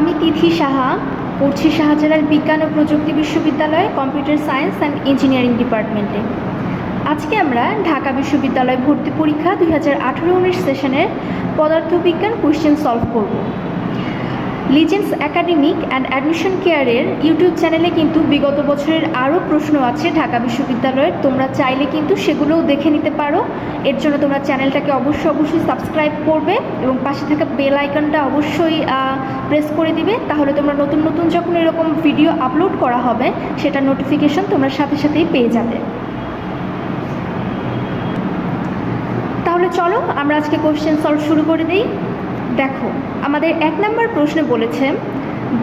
আমি তিথি সাহা পড়ছি শাহজালাল বিজ্ঞান ও প্রযুক্তি বিশ্ববিদ্যালয়ে কম্পিউটার সায়েন্স অ্যান্ড ইঞ্জিনিয়ারিং ডিপার্টমেন্টে। আজকে আমরা ঢাকা বিশ্ববিদ্যালয় ভর্তি পরীক্ষা 2018-19 সেশনের পদার্থবিজ্ঞান কোয়েশ্চেন সলভ করব। লিজেন্ডস একাডেমিক অ্যান্ড অ্যাডমিশন কেয়ারের ইউটিউব চ্যানেলে কিন্তু বিগত বছরের আরও প্রশ্ন আছে ঢাকা বিশ্ববিদ্যালয়ের, তোমরা চাইলে কিন্তু সেগুলোও দেখে নিতে পারো। এর জন্য তোমরা চ্যানেলটাকে অবশ্যই সাবস্ক্রাইব করবে এবং পাশে থাকা বেল আইকনটা অবশ্যই প্রেস করে দিবে, তাহলে তোমরা নতুন নতুন যখন এরকম ভিডিও আপলোড করা হবে সেটা নোটিফিকেশন তোমরা সাথে সাথেই পেয়ে যাবে। তাহলে চলো আমরা আজকে কোশ্চেন সলভ শুরু করে দিই। দেখো, আমাদের 1 নম্বর প্রশ্নে বলেছে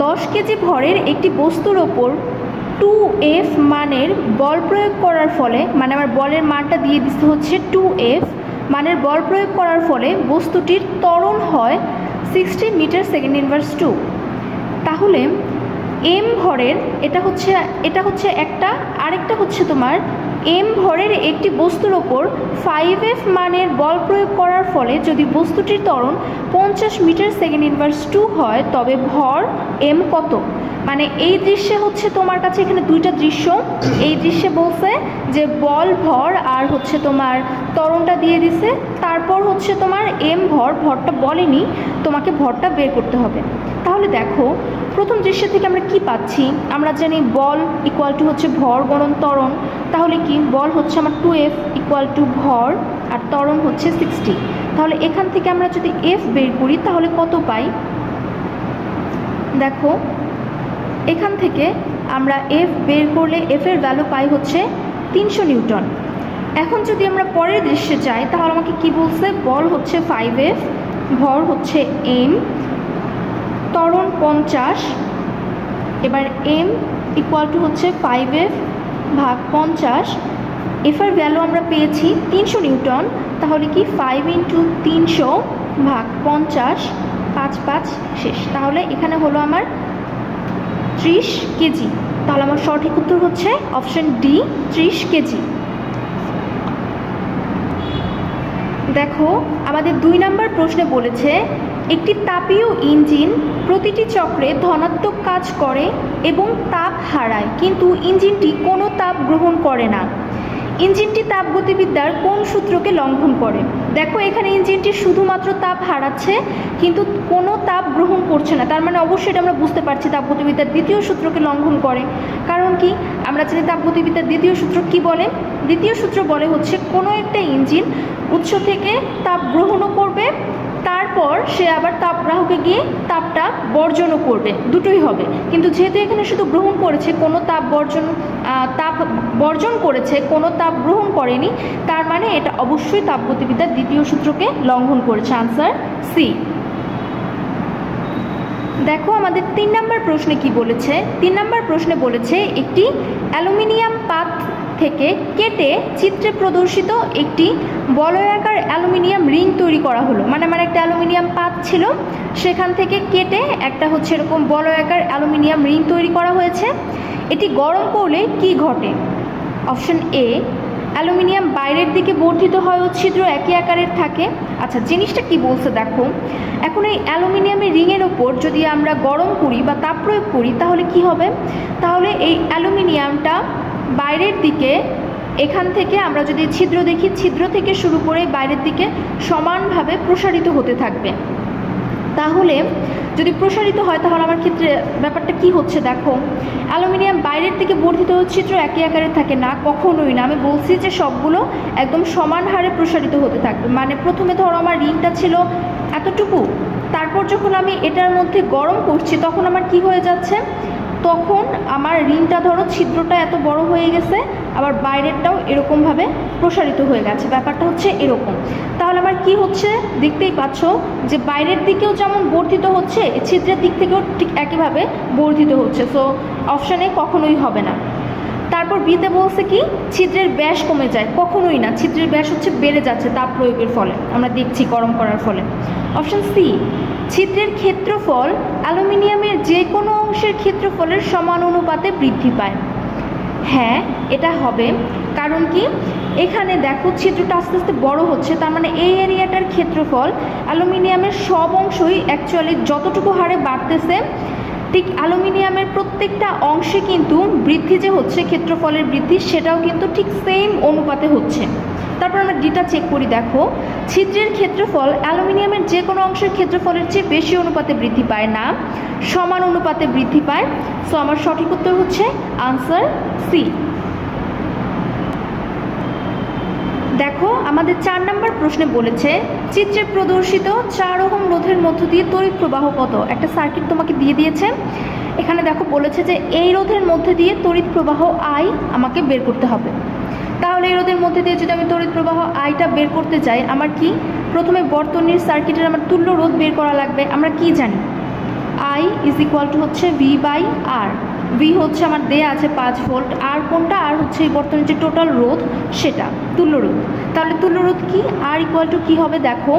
10 কেজি ভরের একটি বস্তুর ওপর 2F মানের বল প্রয়োগ করার ফলে, মানে আমার বলের মানটা দিয়ে দিতে হচ্ছে 2F মানের বল প্রয়োগ করার ফলে বস্তুটির ত্বরণ হয় 60 মিটার সেকেন্ড ইনভার্স 2। তাহলে m ভরের এটা হচ্ছে একটা, আরেকটা হচ্ছে তোমার m ভরের একটি বস্তুর ওপর 5F মানের বল প্রয়োগ করার ফলে যদি বস্তুটির ত্বরণ 50 মিটার সেকেন্ড ইনভার্স 2 হয়, তবে ভর m কত? মানে এই দৃশ্যে হচ্ছে তোমার কাছে এখানে দুইটা দৃশ্য। এই দৃশ্যে বলছে যে বল ভর আর হচ্ছে তোমার ত্বরণটা দিয়ে দিছে, তারপর হচ্ছে তোমার m ভরটা বলেনি, তোমাকে ভরটা বের করতে হবে। তাহলে দেখো, প্রথম দৃশ্য থেকে আমরা কি পাচ্ছি? আমরা জানি বল ইকুয়াল টু হচ্ছে ভর গুণন ত্বরণ। তাহলে কি বল হচ্ছে আমার 2F ইকুয়াল টু ভর আর ত্বরণ হচ্ছে 60। তাহলে এখান থেকে আমরা যদি F বের করি তাহলে কত পাই? দেখো, এখান থেকে আমরা F বের করলে F এর ভ্যালু পাই হচ্ছে 300 নিউটন। এখন যদি আমরা পরের দৃশ্যে যাই তাহলে আমাকে কি বলছে? বল হচ্ছে 5F, ভর হচ্ছে m, ত্বরণ 50। এবার m ইকুয়াল টু হচ্ছে 5F ভাগ 50। F এর ভ্যালু আমরা পেয়েছি 300 নিউটন। তাহলে কি 5 × 300 ভাগ 50, 5 5 শেষ। তাহলে এখানে হলো আমার 30 কেজি। তাহলে আমার সঠিক উত্তর হচ্ছে অপশন ডি, 30 কেজি। দেখো, আমাদের 2 নম্বর প্রশ্নে বলেছে একটি তাপীয় ইঞ্জিন প্রতিটি চক্রে ধনাত্মক কাজ করে এবং তাপ হারায়, কিন্তু ইঞ্জিনটি কোনো তাপ গ্রহণ করে না। ইঞ্জিনটি তাপগতিবিদ্যার কোন সূত্রকে লঙ্ঘন করে? দেখো, এখানে ইঞ্জিনটি শুধুমাত্র তাপ হারাচ্ছে কিন্তু কোনো তাপ গ্রহণ করছে না। তার মানে অবশ্যই এটা আমরা বুঝতে পারছি তাপগতিবিদ্যার দ্বিতীয় সূত্রকে লঙ্ঘন করে। কারণ কি? আমরা জানি তাপগতিবিদ্যার দ্বিতীয় সূত্র কি বলে? দ্বিতীয় সূত্র বলে হচ্ছে কোনো একটা ইঞ্জিন উৎস থেকে তাপ গ্রহণও করবে, তারপর সে আবার তাপগ্রাহকে গিয়ে তাপটা বর্জনও করবে, দুটোই হবে। কিন্তু যেহেতু এখানে শুধু গ্রহণ করেছে, কোনো তাপ বর্জন করেছে, কোনো তাপ গ্রহণ করেনি, তার মানে এটা অবশ্যই তাপগতিবিদ্যার দ্বিতীয় সূত্রকে লঙ্ঘন করেছে। Answer C. দেখো, আমাদের 3 নম্বর প্রশ্নে কি বলেছে? 3 নম্বর প্রশ্নে বলেছে একটি অ্যালুমিনিয়াম পাত থেকে কেটে চিত্রে প্রদর্শিত একটি বলয়াকার অ্যালুমিনিয়াম রিং তৈরি করা হলো। মানে আমার একটা অ্যালুমিনিয়াম পাত ছিল, সেখান থেকে কেটে একটা হচ্ছে এরকম বলয়াকার অ্যালুমিনিয়াম রিং তৈরি করা হয়েছে। এটি গরম করলে কি ঘটে? অপশন এ, অ্যালুমিনিয়াম বাইরের দিকে বর্ধিত হয় ও ছিদ্র একই আকারের থাকে। আচ্ছা, জিনিসটা কি বলছে দেখো, এখন এই অ্যালুমিনিয়ামের রিংয়ের ওপর যদি আমরা গরম করি বা তাপ প্রয়োগ করি তাহলে কি হবে? তাহলে এই অ্যালুমিনিয়ামটা বাইরের দিকে, এখান থেকে আমরা যদি ছিদ্র দেখি, ছিদ্র থেকে শুরু করে বাইরের দিকে সমানভাবে প্রসারিত হতে থাকবে। তাহলে যদি প্রসারিত হয় তাহলে আমার ক্ষেত্রে ব্যাপারটা কি হচ্ছে? দেখো, অ্যালুমিনিয়াম বাইরের দিকে বর্ধিত ছিদ্র একই আকারে থাকে না, কখনোই না। আমি বলছি যে সবগুলো একদম সমান হারে প্রসারিত হতে থাকবে। মানে প্রথমে ধরো আমার রিংটা ছিল এতটুকু, তারপর যখন আমি এটার মধ্যে গরম করছি তখন আমার কি হয়ে যাচ্ছে? তখন আমার রিংটা ধরো ছিদ্রটা এত বড় হয়ে গেছে, আবার বাইরেরটাও এরকমভাবে প্রসারিত হয়ে গেছে। ব্যাপারটা হচ্ছে এরকম। তাহলে আমার কি হচ্ছে? দেখতেই পাচ্ছ যে বাইরের দিকেও যেমন বর্ধিত হচ্ছে, ছিদ্রের দিক থেকেও ঠিক একইভাবে বর্ধিত হচ্ছে। সো অপশানে কখনোই হবে না। তারপর বিতে বলছে কি ছিদ্রের ব্যাস কমে যায়, কখনোই না। ছিদ্রের ব্যাস হচ্ছে বেড়ে যাচ্ছে তাপ প্রয়োগের ফলে, আমরা দেখছি গরম করার ফলে। অপশান সি, ছিদ্রের ক্ষেত্রফল অ্যালুমিনিয়ামের যে কোনো অংশের ক্ষেত্রফলের সমান অনুপাতে বৃদ্ধি পায়। হ্যাঁ, এটা হবে। কারণ কি, এখানে দেখো ছিদ্রটা আস্তে আস্তে বড় হচ্ছে, তার মানে এই এরিয়াটার ক্ষেত্রফল অ্যালুমিনিয়ামের সব অংশই অ্যাকচুয়ালি যতটুকু হারে বাড়তেছে, ঠিক অ্যালুমিনিয়ামের প্রত্যেকটা অংশে কিন্তু বৃদ্ধি যে হচ্ছে, ক্ষেত্রফলের বৃদ্ধি, সেটাও কিন্তু ঠিক সেম অনুপাতে হচ্ছে। তারপর আমরা ডিটা চেক করি। দেখো, ছিদ্রের ক্ষেত্রফল অ্যালুমিনিয়ামের যে কোনো অংশের ক্ষেত্রফলের চেয়ে বেশি অনুপাতে বৃদ্ধি পায় না, সমান অনুপাতে বৃদ্ধি পায়। সো আমার সঠিক উত্তর হচ্ছে আনসার সি। দেখো, আমাদের 4 নম্বর প্রশ্নে বলেছে চিত্রে প্রদর্শিত 4 ওহম রোধের মধ্য দিয়ে তড়িৎ প্রবাহ কত। একটা সার্কিট তোমাকে দিয়ে দিয়েছে, এখানে দেখো বলেছে যে এই রোধের মধ্যে দিয়ে তড়িৎ প্রবাহ আই আমাকে বের করতে হবে। তাহলে এই রোধের মধ্যে দিয়ে যদি আমি তড়িৎ প্রবাহ আইটা বের করতে চাই, আমার কি প্রথমে বর্তনীর সার্কিটের আমার তুল্য রোধ বের করা লাগবে। আমরা কি জানি, আই ইজ ইকুয়াল টু হচ্ছে ভি বাই আর। ভি হচ্ছে আমার দেয়া আছে 5 ভোল্ট, আর কোনটা, আর হচ্ছে এই বর্তনীর যে টোটাল রোধ সেটা তুল্য রোধ। তাহলে তুল্য রোধ কি, আর ইকুয়াল টু কী হবে, দেখো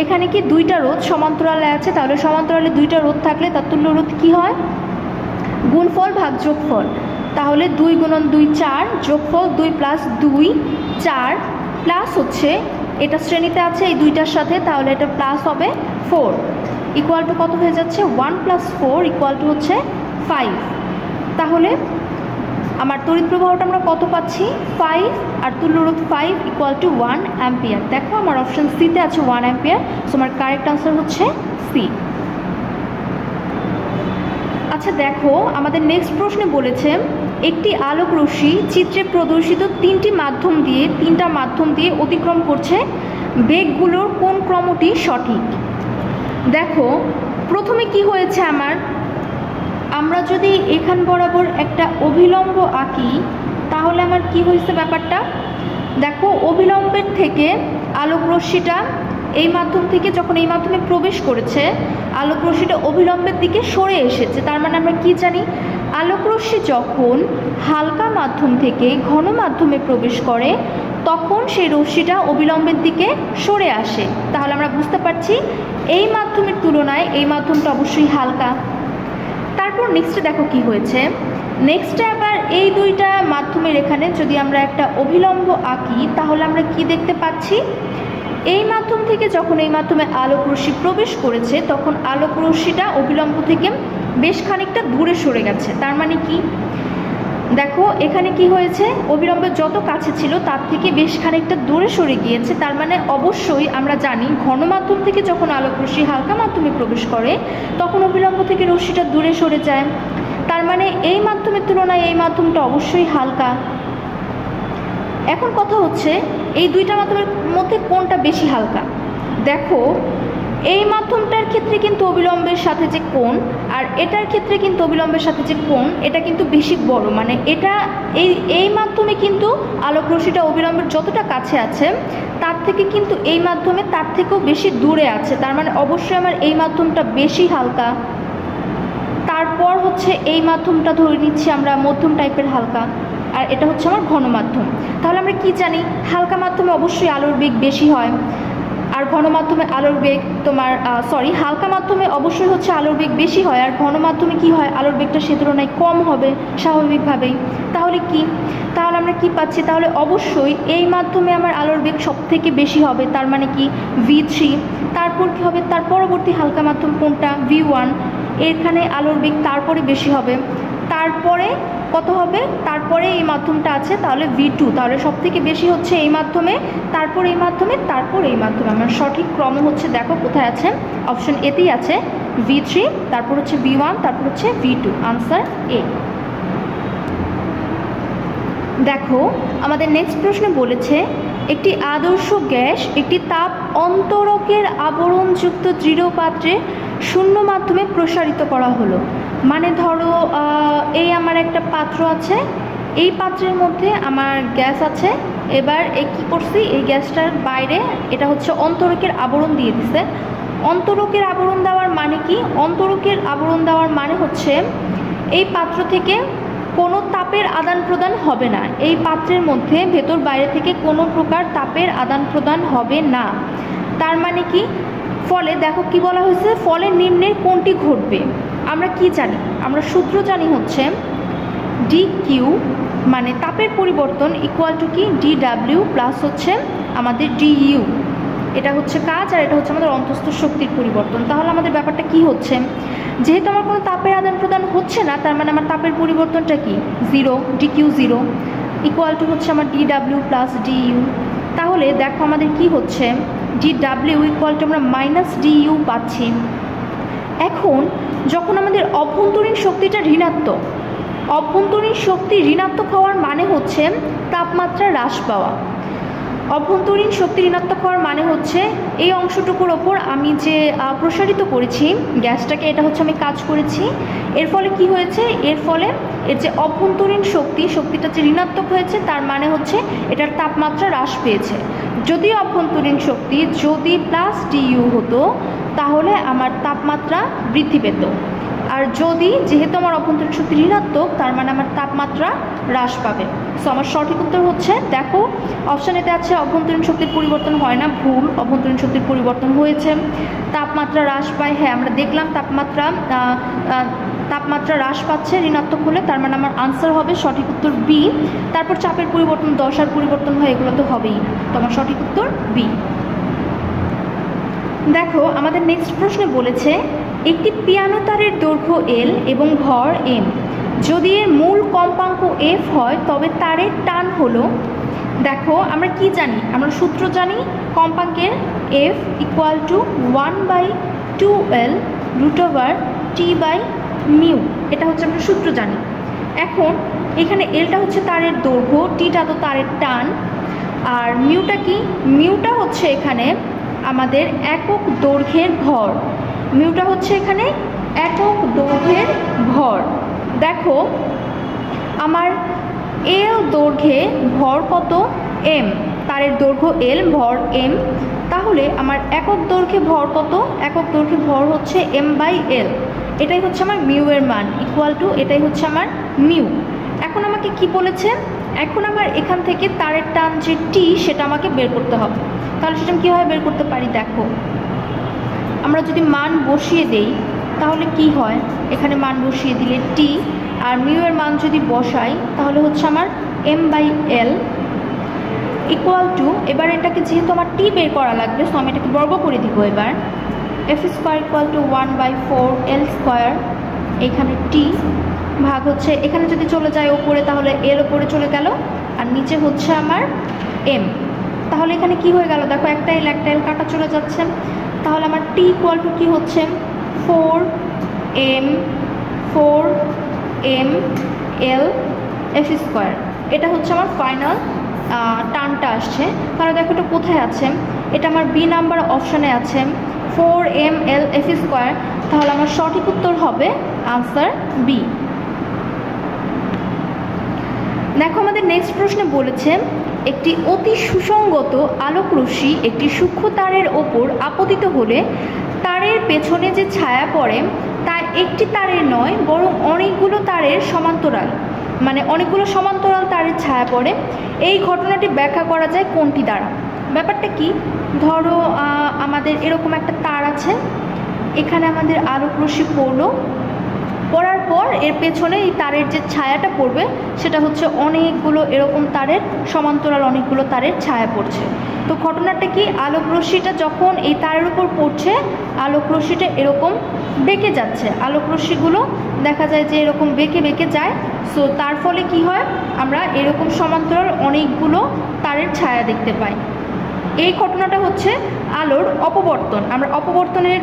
এখানে কি দুইটা রোধ সমান্তরালে আছে, তাহলে সমান্তরালে দুইটা রোধ থাকলে তার তুল্য রোধ কী হয়, গুণফল ভাগ যোগফল। তাহলে 2 গুণন 2 4, যোগফল 2 প্লাস 2 4, প্লাস হচ্ছে এটা শ্রেণীতে আছে এই দুইটার সাথে, তাহলে এটা প্লাস হবে 4, ইকুয়াল টু কত হয়ে যাচ্ছে 1 প্লাস 4 ইকুয়াল টু হচ্ছে 5। তাহলে আমার তড়িৎ প্রবাহটা আমরা কত পাচ্ছি, 5, আর তুল্য রোধ 5 ইকুয়াল টু 1 অ্যাম্পিয়ার। দেখো আমার অপশন সিতে আছে 1 অ্যাম্পিয়ার, সো আমার কারেক্ট আনসার হচ্ছে সি। আচ্ছা দেখো, আমাদের নেক্সট প্রশ্নে বলেছে একটি আলোক রশ্মি চিত্রে প্রদর্শিত 3টা মাধ্যম দিয়ে অতিক্রম করছে, বেগগুলোর কোন ক্রমটি সঠিক। দেখো প্রথমে কি হয়েছে, আমরা যদি এখান বরাবর একটা অভিলম্ব আঁকি, তাহলে আমার কি হয়েছে ব্যাপারটা, দেখো অভিলম্বের থেকে আলোক রশ্মিটা এই মাধ্যম থেকে যখন এই মাধ্যমে প্রবেশ করেছে, আলোক রশ্মিটা অভিলম্বের দিকে সরে এসেছে। তার মানে আমরা কি জানি, আলোক রশ্মি যখন হালকা মাধ্যম থেকে ঘন মাধ্যমে প্রবেশ করে, তখন সেই রশ্মিটা অবিলম্বের দিকে সরে আসে। তাহলে আমরা বুঝতে পারছি এই মাধ্যমের তুলনায় এই মাধ্যমটা অবশ্যই হালকা। তারপর নেক্সটে দেখো কি হয়েছে, নেক্সটে আবার এই দুইটা মাধ্যমের এখানে যদি আমরা একটা অভিলম্ব আঁকি, তাহলে আমরা কি দেখতে পাচ্ছি, এই মাধ্যম থেকে যখন এই মাধ্যমে আলোক রশ্মি প্রবেশ করেছে, তখন আলোক রশ্মিটা অভিলম্ব থেকে বেশ খানিকটা দূরে সরে গেছে। তার মানে কি, দেখো এখানে কি হয়েছে, অবিলম্বের যত কাছে ছিল তার থেকে বেশ খানিকটা দূরে সরে গিয়েছে। তার মানে অবশ্যই আমরা জানি ঘন মাধ্যম থেকে যখন আলোক রশ্মি হালকা মাধ্যমে প্রবেশ করে, তখন অবিলম্ব থেকে রশ্মিটা দূরে সরে যায়। তার মানে এই মাধ্যমের তুলনায় এই মাধ্যমটা অবশ্যই হালকা। এখন কথা হচ্ছে এই দুইটা মাধ্যমের মধ্যে কোনটা বেশি হালকা। দেখো এই মাধ্যমটার ক্ষেত্রে কিন্তু অবিলম্বের সাথে যে কোণ, আর এটার ক্ষেত্রে কিন্তু অবিলম্বের সাথে যে কোণ, এটা কিন্তু বেশি বড়। মানে এটা এই মাধ্যমে কিন্তু আলোক রশ্মিটা অবিলম্বের যতটা কাছে আছে, তার থেকে কিন্তু এই মাধ্যমে তার থেকেও বেশি দূরে আছে। তার মানে অবশ্যই আমার এই মাধ্যমটা বেশি হালকা। তারপর হচ্ছে এই মাধ্যমটা ধরে নিচ্ছি আমরা মধ্যম টাইপের হালকা, আর এটা হচ্ছে আমার ঘন মাধ্যম। তাহলে আমরা কি জানি, হালকা মাধ্যমে অবশ্যই আলোর বেগ বেশি হয়, আর ঘন মাধ্যমে আলোর বেগ হালকা মাধ্যমে অবশ্যই হচ্ছে আলোর বেগ বেশি হয়, আর ঘন মাধ্যমে কি হয়, আলোর বেগটা সে তুলনায় কম হবে স্বাভাবিকভাবেই। তাহলে আমরা কি পাচ্ছি, তাহলে অবশ্যই এই মাধ্যমে আমার আলোর বেগ সব থেকে বেশি হবে। তার মানে কি V3। তারপর কি হবে, তার পরবর্তী হালকা মাধ্যম কোনটা, V1। এখানে আলোর বেগ তারপরে বেশি হবে, তারপরে কত হবে, তারপরে এই মাধ্যমটা আছে, তাহলে V2। তাহলে সব থেকে বেশি হচ্ছে এই মাধ্যমে, তারপর এই মাধ্যমে, তারপর এই মাধ্যমে। আমার সঠিক ক্রম হচ্ছে, দেখো কোথায় আছে, অপশন এতেই আছে V3, তারপর হচ্ছে V1, তারপর হচ্ছে V2, আনসার এ। দেখো আমাদের নেক্সট প্রশ্নে বলেছে একটি আদর্শ গ্যাস একটি তাপ অন্তরকের আবরণযুক্ত দৃঢ় পাত্রে শূন্য মাধ্যমে প্রসারিত করা হলো। মানে ধরো এই আমার একটা পাত্র আছে, এই পাত্রের মধ্যে আমার গ্যাস আছে, এবার কী করছি, এই গ্যাসটার বাইরে এটা হচ্ছে অন্তরকের আবরণ দিয়ে দিছে। অন্তরকের আবরণ দেওয়ার মানে কি, অন্তরকের আবরণ দেওয়ার মানে হচ্ছে এই পাত্র থেকে কোনো তাপের আদান প্রদান হবে না, এই পাত্রের মধ্যে ভেতর বাইরে থেকে কোনো প্রকার তাপের আদান প্রদান হবে না। তার মানে কি, ফলে দেখো কি বলা হয়েছে, ফলে নিম্নের কোনটি ঘটবে। আমরা কি জানি, আমরা সূত্র জানি হচ্ছে DQ মানে তাপের পরিবর্তন ইকুয়াল টু কি dW প্লাস হচ্ছে আমাদের du। এটা হচ্ছে কাজ আর এটা হচ্ছে আমাদের অন্তঃস্থ শক্তির পরিবর্তন। তাহলে আমাদের ব্যাপারটা কি হচ্ছে, যেহেতু আমার কোনো তাপের আদান প্রদান হচ্ছে না, তার মানে আমার তাপের পরিবর্তনটা কি 0, dq 0 ইকুয়াল টু হচ্ছে আমার dW প্লাস du। তাহলে দেখো আমাদের কি হচ্ছে, dW ইকুয়াল টু আমরা মাইনাস du পাচ্ছি। এখন যখন আমাদের অভ্যন্তরীণ শক্তিটা ঋণাত্মক, অভ্যন্তরীণ শক্তি ঋণাত্মক হওয়ার মানে হচ্ছে তাপমাত্রা হ্রাস পাওয়া। অভ্যন্তরীণ শক্তি ঋণাত্মক হওয়ার মানে হচ্ছে এই অংশটুকুর ওপর আমি যে প্রসারিত করেছি গ্যাসটাকে, এটা হচ্ছে আমি কাজ করেছি, এর ফলে কি হয়েছে, এর ফলে এর যে অভ্যন্তরীণ শক্তিটা যে ঋণাত্মক হয়েছে, তার মানে হচ্ছে এটার তাপমাত্রা হ্রাস পেয়েছে। যদি অভ্যন্তরীণ শক্তি যদি প্লাস du হতো তাহলে আমার তাপমাত্রা বৃদ্ধি পেত, আর যদি যেহেতু আমার অভ্যন্তরীণ শক্তি ঋণাত্মক, তার মানে আমার তাপমাত্রা হ্রাস পাবে। সো আমার সঠিক উত্তর হচ্ছে, দেখো অপশান এতে আছে অভ্যন্তরীণ শক্তির পরিবর্তন হয় না, ভুল, অভ্যন্তরীণ শক্তির পরিবর্তন হয়েছে। তাপমাত্রা হ্রাস পায়, হ্যাঁ আমরা দেখলাম তাপমাত্রা হ্রাস পাচ্ছে ঋণাত্মক হলে, তার মানে আমার আনসার হবে সঠিক উত্তর বি। তারপর চাপের পরিবর্তন, দশার পরিবর্তন হয়, এগুলো তো হবেই না, তো আমার সঠিক উত্তর বি। দেখো আমাদের নেক্সট প্রশ্নে বলেছে একটি পিয়ানো তারের দৈর্ঘ্য L এবং ভর M, যদি এর মূল কম্পাঙ্ক F হয় তবে তারের টান হলো। দেখো আমরা কি জানি, আমরা সূত্র জানি কম্পাঙ্কের F equal to 1/2L √T/μ, এটা হচ্ছে আমরা সূত্র জানি। এখন এখানে Lটা হচ্ছে তারের দৈর্ঘ্য, Tটা তো তারের টান, আর মিউটা কি, মিউটা হচ্ছে এখানে আমাদের একক দৈর্ঘ্যের ভর, মিউটা হচ্ছে এখানে একক দৈর্ঘ্যের ভর। দেখো আমার L দৈর্ঘ্যে ভর কত M, তারের দৈর্ঘ্য L ভর M, তাহলে আমার একক দৈর্ঘ্যে ভর কত, একক দৈর্ঘ্যে ভর হচ্ছে M/L, এটাই হচ্ছে আমার মিউ এর মান ইকুয়াল টু, এটাই হচ্ছে আমার মিউ। এখন আমাকে কি বলেছে, এখন আমার এখান থেকে তারের টান যে T সেটা আমাকে বের করতে হবে। তাহলে সেটা আমি কীভাবে বের করতে পারি, দেখো আমরা যদি মান বসিয়ে দেই তাহলে কি হয়, এখানে মান বসিয়ে দিলে T আর মিউ এর মান যদি বসাই তাহলে হচ্ছে আমার M/L ইকুয়াল টু, এবার এটাকে যেহেতু আমার T বের করা লাগবে, সো আমি এটাকে বর্গ করে দিব। এবার F² ইকুয়াল টু 1/4L², এখানে T ভাগ হচ্ছে, এখানে যদি চলে যায় ওপরে তাহলে L ওপরে চলে গেল, আর নিচে হচ্ছে আমার M। তাহলে এখানে কি হয়ে গেল, দেখো একটা L কাটা চলে যাচ্ছে, তাহলে আমার T ইকুয়াল টু কি হচ্ছে 4M/L F², এটা হচ্ছে আমার ফাইনাল টার্মটা আসছে। তাহলে দেখো এটা কোথায় আছে, এটা আমার বি নাম্বার অপশানে আছে 4M/L F², তাহলে আমার সঠিক উত্তর হবে আনসার বি। দেখো আমাদের নেক্সট প্রশ্নে বলেছে একটি অতি সুসংগত আলোকরশ্মি একটি সূক্ষ্ম তারের ওপর আপতিত হলে তারের পেছনে যে ছায়া পড়ে তা একটি তারের নয় বরং অনেকগুলো তারের সমান্তরাল, মানে অনেকগুলো সমান্তরাল তারের ছায়া পড়ে। এই ঘটনাটি ব্যাখ্যা করা যায় কোনটি দ্বারা? ব্যাপারটা কি, ধরো আমাদের এরকম একটা তার আছে, এখানে আমাদের আলোকরশ্মি পড়লো, পড়ার পর এর পেছনে এই তারের যে ছায়াটা পড়বে সেটা হচ্ছে অনেকগুলো এরকম তারের সমান্তরাল অনেকগুলো তারের ছায়া পড়ছে। তো ঘটনাটা কি, আলোকরশ্মিটা যখন এই তারের উপর পড়ছে আলোকরশ্মিটা এরকম বেঁকে যাচ্ছে, আলোকরশ্মিগুলো দেখা যায় যে এরকম বেঁকে বেঁকে যায়। সো তার ফলে কি হয়, আমরা এরকম সমান্তরাল অনেকগুলো তারের ছায়া দেখতে পাই। এই ঘটনাটা হচ্ছে আলোর অপবর্তন। আমরা অপবর্তনের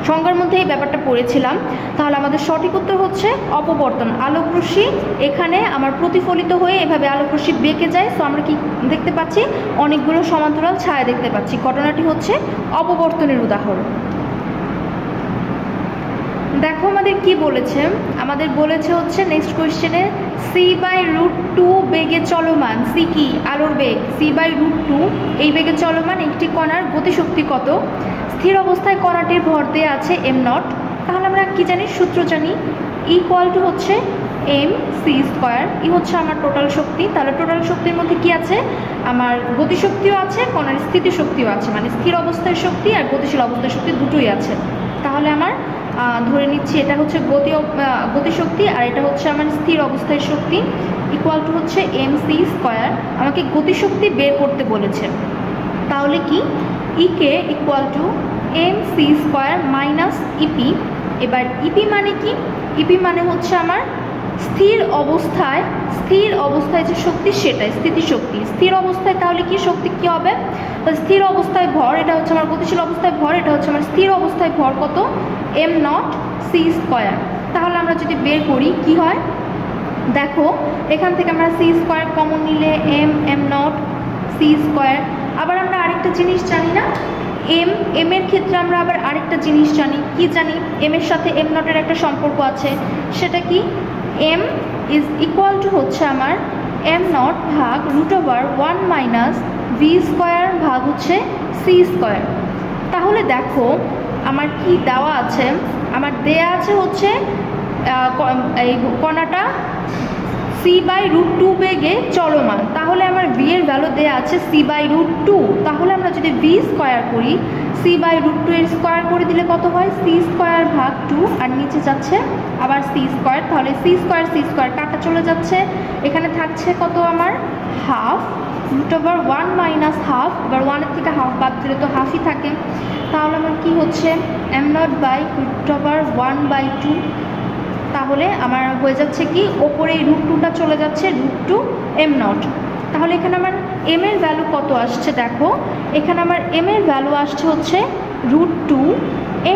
সংজ্ঞার মধ্যে এই ব্যাপারটা পড়েছিলাম। তাহলে আমাদের সঠিক উত্তর হচ্ছে অপবর্তন। আলোকরশ্মি এখানে আমার প্রতিফলিত হয়ে এভাবে আলোকরশ্মি বেঁকে যায়, সো আমরা কি দেখতে পাচ্ছি, অনেকগুলো সমান্তরাল ছায়া দেখতে পাচ্ছি। ঘটনাটি হচ্ছে অপবর্তনের উদাহরণ। দেখো আমাদের কি বলেছে, আমাদের বলেছে হচ্ছে নেক্সট কোয়েশ্চেনে c/√2 বেগে চলমান, সি কি আলোর বেগ, c/√2 এই বেগে চলমান একটি কণার গতিশক্তি কত? স্থির অবস্থায় কণাটির ভর দেওয়া আছে m0। তাহলে আমরা কি জানি, সূত্র জানি, ইকুয়াল টু হচ্ছে mc², ই হচ্ছে আমার টোটাল শক্তি। তাহলে টোটাল শক্তির মধ্যে কি আছে, আমার গতিশক্তিও আছে, কণার স্থিতিশক্তিও আছে, মানে স্থির অবস্থায় শক্তি আর গতিশীল অবস্থায় শক্তি দুটোই আছে। তাহলে আমার ধরে নিচ্ছি এটা হচ্ছে গতিশক্তি আর এটা হচ্ছে আমার স্থির অবস্থায় শক্তি। ইকুয়াল টু হচ্ছে mc স্কয়ার। আমাকে গতিশক্তি বের করতে বলেছে, তাহলে কি EK equal to mc square minus EP. এবার ইপি মানে কি? ইপি মানে হচ্ছে আমার স্থির অবস্থায় যে শক্তি সেটাই স্থিতিশক্তি। স্থির অবস্থায় তাহলে কি শক্তি কি হবে? স্থির অবস্থায় ভর, এটা হচ্ছে আমার গতিশীল অবস্থায় ভর, এটা হচ্ছে আমার স্থির অবস্থায় ভর কত? m naught C square. তাহলে আমরা যদি বের করি কি হয় দেখো, এখান থেকে আমরা সি স্কয়ার কমন নিলে m নট সি স্কয়ার। আবার আমরা আরেকটা জিনিস জানি না, এম এর ক্ষেত্রে আমরা আবার আরেকটা জিনিস জানি, কি জানি? এম এর সাথে m নটের একটা সম্পর্ক আছে, সেটা কি? m ইজ ইকুয়াল টু হচ্ছে আমার m নট ভাগ √1 মাইনাস ভি স্কয়ার ভাগ হচ্ছে সি স্কয়ার। তাহলে দেখো আমার কি দেওয়া আছে, আমার দেয়া আছে হচ্ছে এই কণাটা c/√2 বেগে চলমান, তাহলে আমার v এর ভ্যালু দেয়া আছে c/√2। তাহলে আমরা যদি v স্কয়ার করি, c/√2 এর স্কয়ার করে দিলে কত হয়? c স্কয়ার ভাগ 2, আর নিচে যাচ্ছে আবার c স্কয়ার, তাহলে c স্কয়ার কাটা চলে যাচ্ছে, এখানে থাকছে কত আমার? Half √1 minus half. এবার 1 এর থেকে হাফ বাদ দিলে তো হাফই থাকে, তাহলে আমার কি হচ্ছে m নট বাই √1/2। তাহলে আমার হয়ে যাচ্ছে কি, ওপরে এই √2টা চলে যাচ্ছে √2 m নট। তাহলে এখানে আমার m এর ভ্যালু কত আসছে দেখো, এখানে আমার m এর ভ্যালু আসছে হচ্ছে √2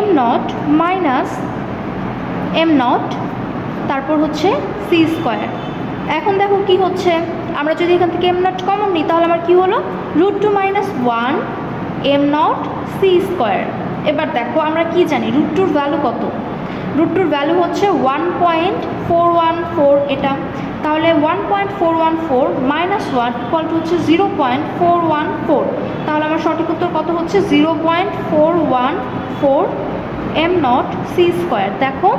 m not minus m not, তারপর হচ্ছে c স্কয়ার। এখন দেখো কি হচ্ছে, আমরা যদি এখান থেকে m নট কমন নিই তাহলে আমার কি হলো? √2 minus 1 m not c square. এবার দেখো আমরা কি জানি, √2 ভ্যালু কত? √2 ভ্যালু হচ্ছে 1.414 এটা, তাহলে 1.414 মাইনাস 1 ইকুয়াল টু হচ্ছে 0.414। তাহলে আমার সঠিক উত্তর কত হচ্ছে? 0.414 m নট সি স্কয়ার। দেখো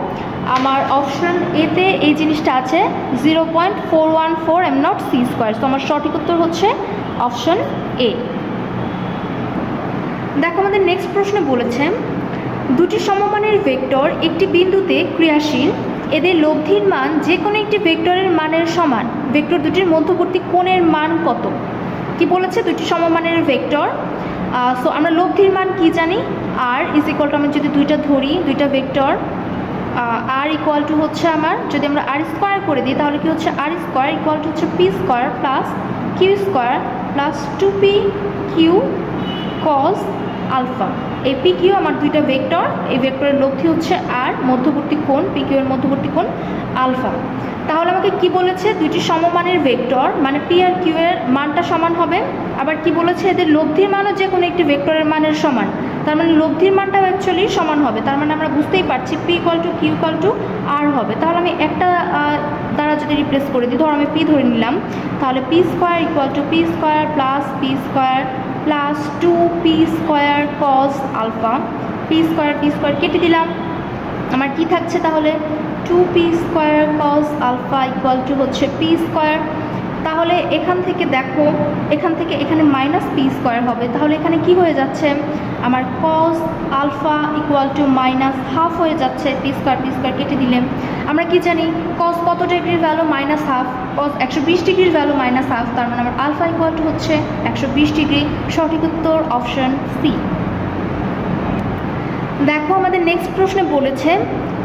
আমার অপশন এতে এই জিনিসটা আছে 0.414 m নট সি স্কয়ার, তো আমার সঠিক উত্তর হচ্ছে অপশন এ। দেখো আমাদের নেক্সট প্রশ্নে বলেছে দুটি সমমানের ভেক্টর একটি বিন্দুতে ক্রিয়াশীল, এদের লব্ধির মান যে কোনো একটি ভেক্টরের মানের সমান, ভেক্টর দুটির মধ্যবর্তী কোণের মান কত? কি বলেছে? দুটি সমমানের ভেক্টর, সো আমরা লব্ধির মান কি জানি? আর ইজ ইকুয়াল টু, আমি যদি দুইটা ধরি, দুইটা ভেক্টর, আর ইকুয়াল টু হচ্ছে আমার, যদি আমরা আর স্কোয়ার করে দিই তাহলে কি হচ্ছে? আর স্কোয়ার ইকুয়াল টু হচ্ছে P square plus Q square plus 2p Q cos alpha. এই পি কিউ আমার দুইটা ভেক্টর, এই ভেক্টরের লব্ধি হচ্ছে আর, মধ্যবর্তী কোণ পি কিউ এর মধ্যবর্তী কোণ আলফা। তাহলে আমাকে কি বলেছে? দুইটি সমমানের ভেক্টর মানে পি আর কিউ এর মানটা সমান হবে, আবার কি বলেছে? এদের লব্ধির মানও যে কোনো একটি ভেক্টরের মানের সমান, তার মানে লব্ধির মানটাও অ্যাকচুয়ালি সমান হবে। তার মানে আমরা বুঝতেই পারছি P equal to Q equal to R হবে। তাহলে আমি একটা দ্বারা যদি রিপ্লেস করে দিই, ধর আমি পি ধরে নিলাম, তাহলে P square equal to P square plus P square plus 2p square cos alpha. P square কেটে দিলাম, আমার কি থাকছে তাহলে? 2p square cos alpha equal to হচ্ছে পি স্কোয়ার। তাহলে এখান থেকে দেখো, এখান থেকে এখানে মাইনাস পি স্কোয়ার হবে, তাহলে এখানে কি হয়ে যাচ্ছে আমার? Cos alpha equal to minus half হয়ে যাচ্ছে। পি স্কোয়ার কেটে দিলে আমরা কি জানি? কজ কত ডিগ্রির ভ্যালু? Minus half. কজ 120 ডিগ্রির ভ্যালু মাইনাস হাফ, তার মানে আমার আলফা ইকুয়াল টু হচ্ছে 120 ডিগ্রি। সঠিক উত্তর অপশন সি। দেখো আমাদের নেক্সট প্রশ্নে বলেছে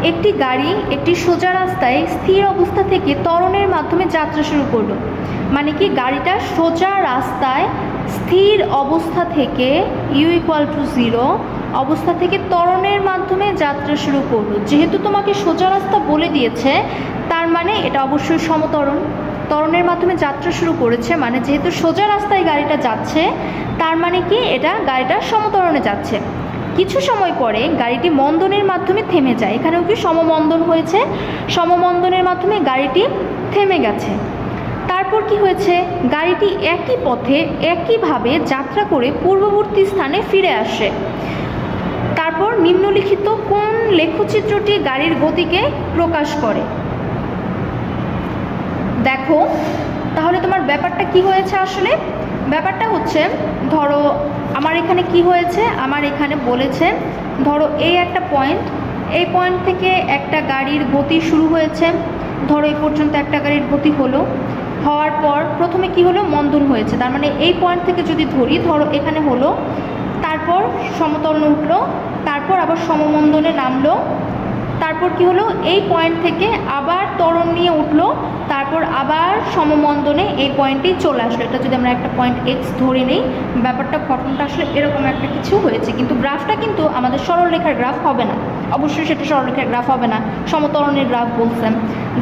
একটি গাড়ি একটি সোজা রাস্তায় স্থির অবস্থা থেকে ত্বরণের মাধ্যমে যাত্রা শুরু করলো। মানে কি, গাড়িটা সোজা রাস্তায় স্থির অবস্থা থেকে ইউ ইকুয়াল টু 0 অবস্থা থেকে ত্বরণের মাধ্যমে যাত্রা শুরু করলো। যেহেতু তোমাকে সোজা রাস্তা বলে দিয়েছে, তার মানে এটা অবশ্যই সমত্বরণ। ত্বরণের মাধ্যমে যাত্রা শুরু করেছে মানে যেহেতু সোজা রাস্তায় গাড়িটা যাচ্ছে, তার মানে কি এটা গাড়িটা সমত্বরণে যাচ্ছে। কিছু সময় পরে গাড়িটি মন্দনের মাধ্যমে থেমে যায়, এখানেও কি সমমন্দন হয়েছে, সমমন্দনের মাধ্যমে গাড়িটি থেমে গেছে। তারপর কি হয়েছে? গাড়িটি একই পথে একইভাবে যাত্রা করে পূর্ববর্তী স্থানে ফিরে আসে। তারপর নিম্নলিখিত কোন লেখচিত্রটি গাড়ির গতিকে প্রকাশ করে? দেখো তাহলে তোমার ব্যাপারটা কি হয়েছে? আসলে ব্যাপারটা হচ্ছে, ধরো আমার এখানে কি হয়েছে, আমার এখানে বলেছে ধরো এই একটা পয়েন্ট, এই পয়েন্ট থেকে একটা গাড়ির গতি শুরু হয়েছে, ধরো এই পর্যন্ত একটা গাড়ির গতি হলো। হওয়ার পর প্রথমে কি হলো, মন্দন হয়েছে, তার মানে এই পয়েন্ট থেকে যদি ধরি, ধরো এখানে হলো, তারপর সমতরণে উঠলো, তারপর আবার সমমন্দনে নামলো, তারপর কি হলো, এই পয়েন্ট থেকে আবার ত্বরণ নিয়ে উঠলো, তারপর আবার সমমন্দনে এই পয়েন্টেই চলে আসলো। এটা যদি আমরা একটা পয়েন্ট এক্স ধরে নিই, ব্যাপারটা ঘটনাটা আসলে এরকম একটা কিছু হয়েছে, কিন্তু গ্রাফটা কিন্তু আমাদের সরলরেখার গ্রাফ হবে না, অবশ্যই সেটা সরলরেখার গ্রাফ হবে না, সমতরণের গ্রাফ বলছে।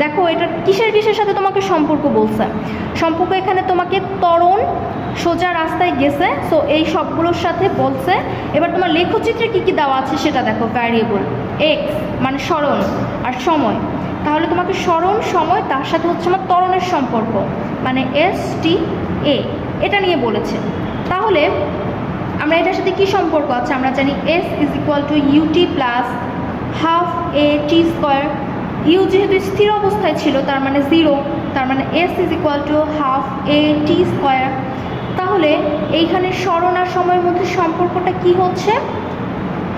দেখো এটা কিসের সাথে তোমাকে সম্পর্ক বলছে, সম্পর্ক এখানে তোমাকে ত্বরণ সোজা রাস্তায় গেছে, সো এই সবগুলোর সাথে বলছে। এবার তোমার লেখচিত্রে কি কি দেওয়া আছে সেটা দেখো, ভ্যারিয়েবল এক্স মানে সরণ আর সময়, তাহলে তোমাকে সরণ সময় তার সাথে হচ্ছে আমার ত্বরণের সম্পর্ক মানে এস টি এ, এটা নিয়ে বলেছে। তাহলে আমরা এটার সাথে কি সম্পর্ক আছে, আমরা জানি S is equal to UT plus half A T square. U যেহেতু স্থির অবস্থায় ছিল তার মানে 0, তার মানে S is equal to half A T square. তাহলে এইখানে সরণ আর সময়ের মধ্যে সম্পর্কটা কি হচ্ছে,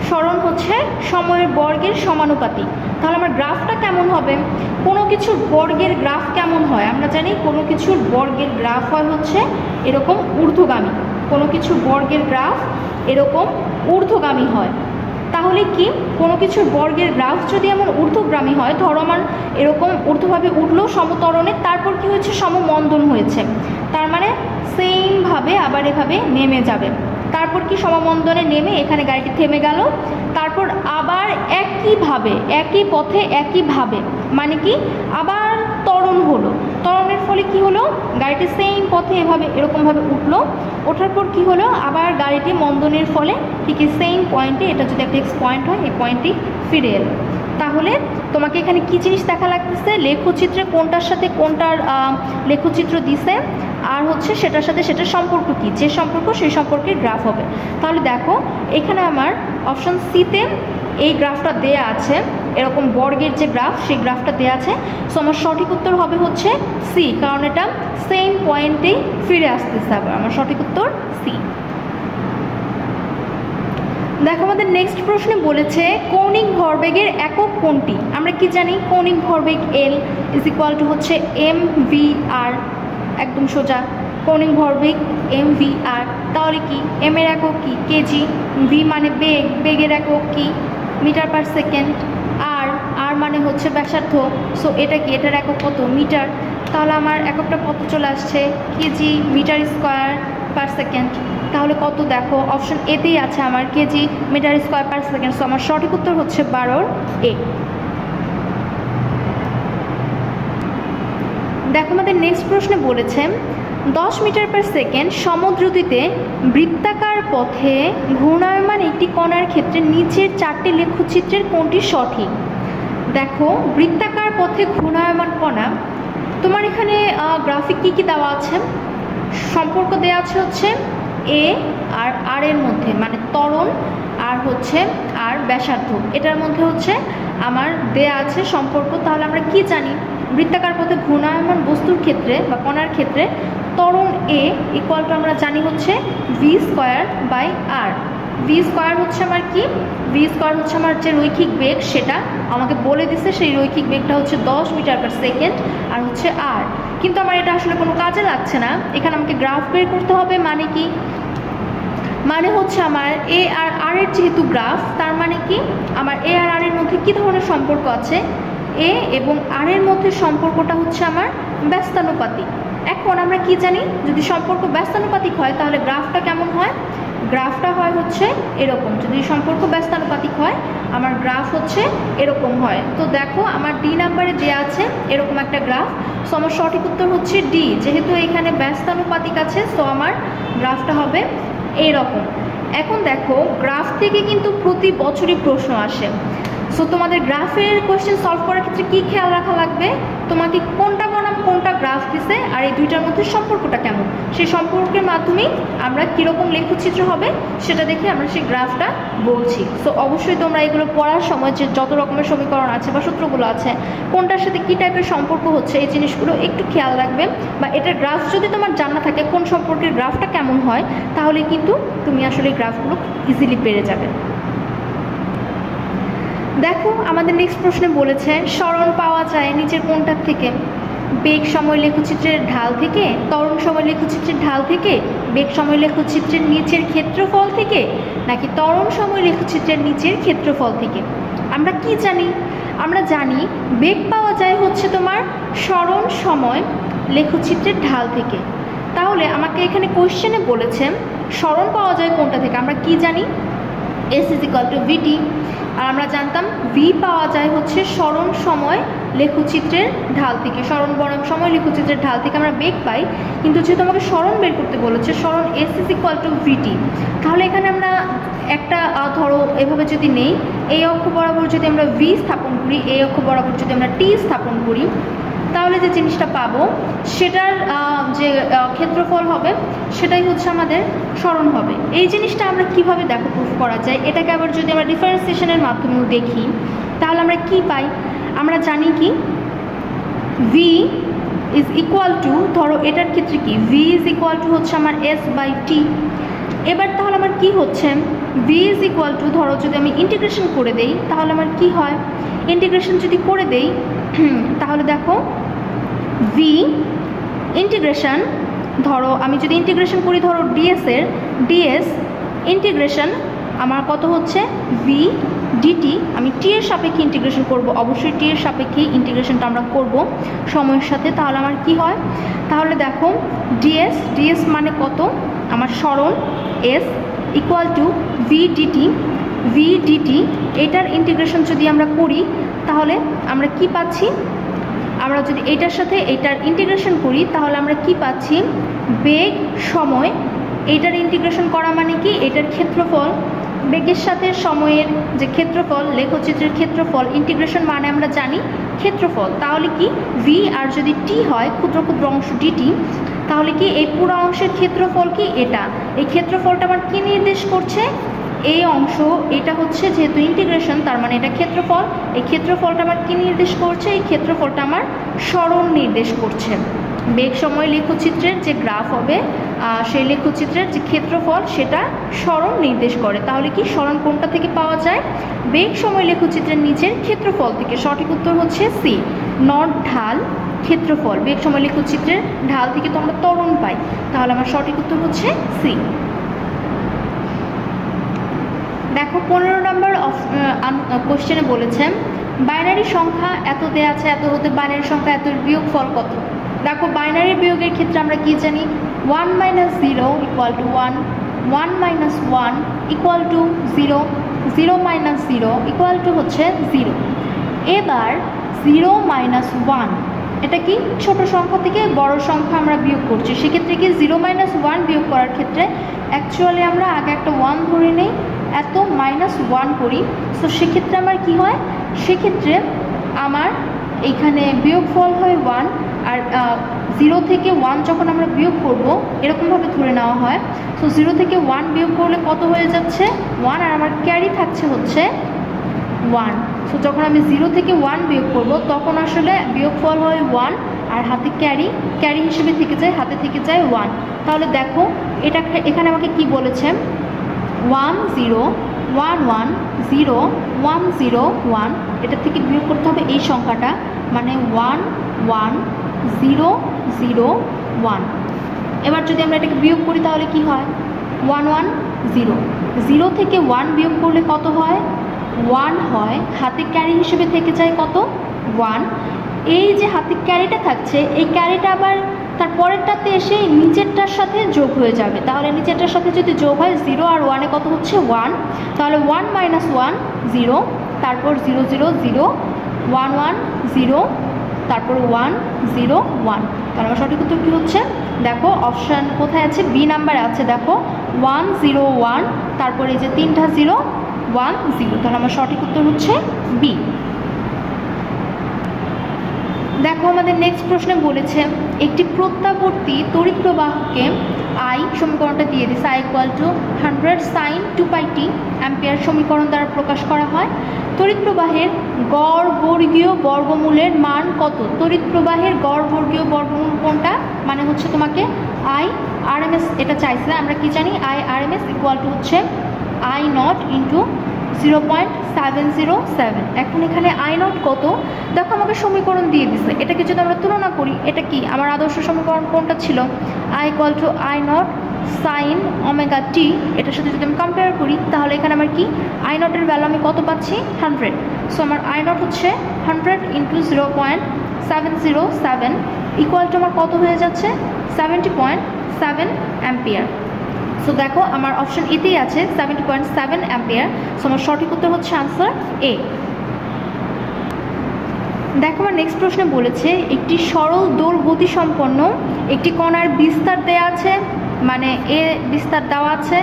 সরণ হচ্ছে সময়ের বর্গের সমানুপাতিক। তাহলে আমার গ্রাফটা কেমন হবে, কোনো কিছুর বর্গের গ্রাফ কেমন হয়, আমরা জানি কোনো কিছুর বর্গের গ্রাফ হয় হচ্ছে এরকম ঊর্ধ্বগামী, কোনো কিছুর বর্গের গ্রাফ এরকম ঊর্ধ্বগামী হয়। তাহলে কি, কোনো কিছুর বর্গের গ্রাফ যদি এমন ঊর্ধ্বগামী হয়, ধরো আমার এরকম ঊর্ধ্বভাবে উঠলো সমতরণে, তারপর কি হয়েছে, সমমন্দন হয়েছে, তার মানে সেমভাবে আবার এভাবে নেমে যাবে, তারপর কি সমমন্দনে নেমে এখানে গাড়িটি থেমে গেল, তারপর আবার একইভাবে একই পথে একইভাবে, মানে কি আবার ত্বরণ হলো, ত্বরণের ফলে কি হলো, গাড়িটি সেম পথে এভাবে এরকমভাবে উঠলো, ওঠার পর কি হলো, আবার গাড়িটি মন্দনের ফলে ঠিক সেম পয়েন্টে, এটা যদি একটা এক্স পয়েন্ট হয়, এই পয়েন্টটি ফিরে এলো। তাহলে তোমাকে এখানে কি জিনিস দেখা লাগতেছে, লেখচিত্রে কোনটার সাথে কোনটার লেখচিত্র দিছে, আর হচ্ছে সেটার সাথে সেটার সম্পর্ক কি, যে সম্পর্ক সেই সম্পর্কের গ্রাফ হবে। তাহলে দেখো এখানে আমার অপশন সিতে এই গ্রাফটা দেয়া আছে, এরকম বর্গের যে গ্রাফ সেই গ্রাফটা দেয়া আছে, সো আমার সঠিক উত্তর হবে হচ্ছে সি, কারণ এটা সেম পয়েন্টেই ফিরে আসতেছে, আবার আমার সঠিক উত্তর সি। দেখো আমাদের নেক্সট প্রশ্নে বলেছে কৌণিক ভরবেগের একক কোনটি, আমরা কি জানি কৌণিক ভরবেগ এল ইজ ইকুয়াল টু হচ্ছে এম ভি আর, একদম সোজা, কৌণিক ভরবেগ এম ভি আর, তাহলে কি এম এর একক কি কেজি, ভি মানে বেগ, বেগের একক কি মিটার পার সেকেন্ড, আর আর মানে হচ্ছে ব্যাসার্ধ, সো এটা কি এটার একক কত মিটার, তাহলে আমার এককটা কত চলে আসছে KG meter square per second, তাহলে কত দেখো অপশন এতেই আছে আমার KG meter square per second, so আমার সঠিক উত্তর হচ্ছে 12 এ। দেখো আমাদের নেক্সট প্রশ্নে বলেছে 10 মিটার পার সেকেন্ড সমদ্রুতিতে বৃত্তাকার পথে ঘূর্ণায়মান একটি কণার ক্ষেত্রে নিচের 4টি লেখচিত্রের কোনটি সঠিক। দেখো বৃত্তাকার পথে ঘূর্ণায়মান কণা, তোমার এখানে গ্রাফিক কী কী দেওয়া আছে, সম্পর্ক দেওয়া আছে হচ্ছে এ আর আর এর মধ্যে, মানে ত্বরণ আর হচ্ছে আর ব্যাসার্ধ, এটার মধ্যে হচ্ছে আমার দেয়া আছে সম্পর্ক। তাহলে আমরা কি জানি, বৃত্তাকার পথে ঘূর্ণায়মান বস্তুর ক্ষেত্রে বা কণার ক্ষেত্রে ত্বরণ এ ইকুয়াল টু আমরা জানি হচ্ছে V square by R. V square হচ্ছে আমার কি, ভি স্কোয়ার হচ্ছে আমার যে রৈখিক বেগ সেটা আমাকে বলে দিছে, সেই রৈখিক বেগটা হচ্ছে 10 মিটার পার সেকেন্ড আর হচ্ছে আর, কিন্তু আমার এটা আসলে কোনো কাজে লাগছে না, এখানে আমাকে গ্রাফ বের করতে হবে, মানে কি, মানে হচ্ছে আমার এ আর আর এর যেহেতু গ্রাফ, তার মানে কি আমার এ আর আর এর মধ্যে কী ধরনের সম্পর্ক আছে, এ এবং আর এর মধ্যে সম্পর্কটা হচ্ছে আমার ব্যস্তানুপাতিক। এখন আমরা কি জানি, যদি সম্পর্ক ব্যস্তানুপাতিক হয় তাহলে গ্রাফটা কেমন হয়, গ্রাফটা হয় হচ্ছে এরকম, যদি সম্পর্ক ব্যস্তানুপাতিক হয় আমার গ্রাফ হচ্ছে এরকম হয়। তো দেখো আমার ডি নাম্বারে দেওয়া আছে এরকম একটা গ্রাফ, সো আমার সঠিক উত্তর হচ্ছে ডি, যেহেতু এখানে ব্যস্তানুপাতিক আছে সো আমার গ্রাফটা হবে এইরকম। এখন দেখো গ্রাফ থেকে কিন্তু প্রতি বছরই প্রশ্ন আসে, সো তোমাদের গ্রাফের কোয়েশ্চেন সলভ করার ক্ষেত্রে কী খেয়াল রাখা লাগবে, তোমাকে কোনটা বনাম কোনটা গ্রাফ দিছে আর এই দুইটার মধ্যে সম্পর্কটা কেমন, সেই সম্পর্কের মাধ্যমেই আমরা কীরকম লেখচিত্র হবে সেটা দেখে আমরা সেই গ্রাফটা বলছি। সো অবশ্যই তোমরা এগুলো পড়ার সময় যে যত রকমের সমীকরণ আছে বা সূত্রগুলো আছে কোনটার সাথে কী টাইপের সম্পর্ক হচ্ছে এই জিনিসগুলো একটু খেয়াল রাখবে, বা এটার গ্রাফ যদি তোমার জানা থাকে কোন সম্পর্কের গ্রাফটা কেমন হয় তাহলে কিন্তু তুমি আসলে এই গ্রাফগুলো ইজিলি পেরে যাবে। দেখো আমাদের নেক্সট প্রশ্নে বলেছে সরণ পাওয়া যায় নিচের কোনটার থেকে, বেগ সময় লেখচিত্রের ঢাল থেকে, ত্বরণ সময় লেখচিত্রের ঢাল থেকে, বেগ সময় লেখচিত্রের নিচের ক্ষেত্রফল থেকে, নাকি ত্বরণ সময় লেখচিত্রের নিচের ক্ষেত্রফল থেকে? আমরা কি জানি? আমরা জানি বেগ পাওয়া যায় হচ্ছে তোমার সরণ সময় লেখচিত্রের ঢাল থেকে। তাহলে আমাকে এখানে কোশ্চেনে বলেছে সরণ পাওয়া যায় কোনটা থেকে? আমরা কি জানি? S = VT। আর আমরা জানতাম V পাওয়া যায় হচ্ছে সরণ সময় লেখচিত্রের ঢাল থেকে। সরণ বনাম সময় লেখচিত্রের ঢাল থেকে আমরা বেগ পাই, কিন্তু যেহেতু আমাকে সরণ বের করতে বলেছে, সরণ S = VT, তাহলে এখানে আমরা একটা ধরো এভাবে যদি নেই, এই অক্ষ বরাবর যদি আমরা V স্থাপন করি, এই অক্ষ বরাবর যদি আমরা T স্থাপন করি, তাহলে যে জিনিসটা পাবো সেটার যে ক্ষেত্রফল হবে সেটাই হচ্ছে আমাদের সরণ হবে। এই জিনিসটা আমরা কিভাবে দেখো প্রুফ করা যায়? এটাকে আবার যদি আমরা ডিফারেন্সিয়েশনের মাধ্যমেও দেখি, তাহলে আমরা কি পাই? আমরা জানি কি V = ধরো এটার ক্ষেত্রে কি V = হচ্ছে আমার S/T। এবার তাহলে আমার কি হচ্ছে? V = ধরো যদি আমি ইন্টিগ্রেশন করে দেই, তাহলে আমার কি হয়? ইন্টিগ্রেশন যদি করে দেই তাহলে দেখো V ইন্টিগ্রেশন, ধরো আমি যদি ইন্টিগ্রেশন করি, ধরো DS ইন্টিগ্রেশন আমার কত হচ্ছে? V dt। আমি T এর সাপেক্ষে ইন্টিগ্রেশন করব, অবশ্যই T এর সাপেক্ষে ইন্টিগ্রেশনটা আমরা করব সময়ের সাথে। তাহলে আমার কি হয়? তাহলে দেখো DS মানে কত? আমার সরণ S = V dt। এটার ইন্টিগ্রেশন যদি আমরা করি, তাহলে আমরা কি পাচ্ছি? আমরা যদি এটার সাথে এটার ইন্টিগ্রেশন করি, তাহলে আমরা কি পাচ্ছি? বেগ সময়, এটার ইন্টিগ্রেশন করা মানে কি? এটার ক্ষেত্রফল, বেগের সাথে সময়ের যে ক্ষেত্রফল, লেখচিত্রের ক্ষেত্রফল, ইন্টিগ্রেশন মানে আমরা জানি ক্ষেত্রফল। তাহলে কি V আর যদি T হয়, ক্ষুদ্র ক্ষুদ্র অংশ dt, তাহলে কি এই পুরো অংশের ক্ষেত্রফল কি এটা? এই ক্ষেত্রফলটা আমার কি নির্দেশ করছে? এই অংশ, এটা হচ্ছে যেহেতু ইন্টিগ্রেশন, তার মানে এটা ক্ষেত্রফল। এই ক্ষেত্রফলটা আমার কি নির্দেশ করছে? এই ক্ষেত্রফলটা আমার সরণ নির্দেশ করছে। বেগ সময় লেখচিত্রের যে গ্রাফ হবে, সেই লেখচিত্রের যে ক্ষেত্রফল সেটা সরণ নির্দেশ করে। তাহলে কি সরণ কোনটা থেকে পাওয়া যায়? বেগ সময় লেখচিত্রের নিচের ক্ষেত্রফল থেকে। সঠিক উত্তর হচ্ছে C, নট ঢাল, ক্ষেত্রফল। বেগ সময় লেখচিত্রের ঢাল থেকে তো আমরা ত্বরণ পাই, তাহলে আমার সঠিক উত্তর হচ্ছে C। দেখো 15 নম্বর কোশ্চেনে বলেছে বাইনারি সংখ্যা এত দেয়া আছে, এত হতে বাইনারি সংখ্যা এত বিয়োগফল কত? দেখো বাইনারি বিয়োগের ক্ষেত্রে আমরা কি জানি? 1 - 0 = 1, 1 - 1 = 0, 0 - 0 = হচ্ছে 0। এবার 0 - 1 এটা কি? ছোট সংখ্যা থেকে বড় সংখ্যা আমরা বিয়োগ করছি। সেক্ষেত্রে কি 0 - 1 বিয়োগ করার ক্ষেত্রে অ্যাকচুয়ালি আমরা আগে একটা 1 ধরে নেই, এত -1 করি। সো সেক্ষেত্রে আমার কি হয়? সেক্ষেত্রে আমার এইখানে বিয়োগফল হয় 1, আর 0 থেকে 1 যখন আমরা বিয়োগ করব এরকমভাবে ধরে নেওয়া হয়। সো 0 থেকে 1 বিয়োগ করলে কত হয়ে যাচ্ছে? 1, আর আমার ক্যারি থাকছে হচ্ছে 1। সো যখন আমি 0 থেকে 1 বিয়োগ করব তখন আসলে বিয়োগফল হয় 1, আর হাতে ক্যারি হিসেবে থেকে যায়, হাতে থেকে যায় 1। তাহলে দেখো এটা এখানে আমাকে কি বলেছে? 1 0 1 1 0 1 0 1, এটা থেকে বিয়োগ করতে হবে এই সংখ্যাটা, মানে 1 1 0 0 1। এবার যদি আমরা এটাকে বিয়োগ করি তাহলে কি হয়? 1 1 0, 0 থেকে 1 বিয়োগ করলে কত হয়? 1 হয়, হাতে ক্যারি হিসেবে থেকে যায় কত? 1। এই যে হাতে ক্যারিটা থাকছে, এই ক্যারিটা আবার তার পরেরটাতে এসে নিচেরটার সাথে যোগ হয়ে যাবে। তাহলে নিচেরটার সাথে যদি যোগ হয় 0 আর 1 কত হচ্ছে? 1। তাহলে 1 - 1 0, তারপর 0 0 0 1 1 0, তারপর 1 0 1। তাহলে আমার সঠিক উত্তর কী হচ্ছে? দেখো অপশান কোথায় আছে? বি নাম্বারে আছে। দেখো 1 0 1, তারপর এই যে 3টা 0 1 0। তাহলে আমার সঠিক উত্তর হচ্ছে বি। দেখো আমাদের নেক্সট প্রশ্নে বলেছে একটি প্রত্যাবর্তী তড়িৎ প্রবাহকে I সমীকরণটা দিয়ে দিচ্ছে, I = 100 sin 2πt অ্যাম্পিয়ার সমীকরণ দ্বারা প্রকাশ করা হয়। তড়িৎ প্রবাহের গড় বর্গীয় বর্গমূলের মান কত? তড়িৎ প্রবাহের গড় বর্গীয় বর্গমূল কোনটা? মানে হচ্ছে তোমাকে I RMS, এটা চাইছে। আমরা কি জানি? I RMS = হচ্ছে I0 × 0.707। এখন এখানে আই নট কত, দেখো আমাকে সমীকরণ দিয়ে দিছে, এটাকে যদি আমরা তুলনা করি, এটা কি আমার আদর্শ সমীকরণ কোনটা ছিল, I equal to I nought sine omega T, এটার সাথে যদি আমি কম্পেয়ার করি তাহলে এখানে আমার কি আই নটের ভ্যালু আমি কত পাচ্ছি 100। সো আমার আই নট হচ্ছে 100 ইন্টু 0.707 ইকুয়াল টু আমার কত হয়ে যাচ্ছে 70.7 অ্যাম্পিয়ার। সো দেখো আমার অপশন এতেই আছে 70.7 অ্যাম্পিয়ার। সো আমার সঠিক উত্তর হচ্ছে আনসার এ। দেখো আমার নেক্সট প্রশ্নে বলেছে একটি সরল দোল গতি সম্পন্ন একটি কণার বিস্তার দেয়া আছে, মানে এ বিস্তার দেওয়া আছে,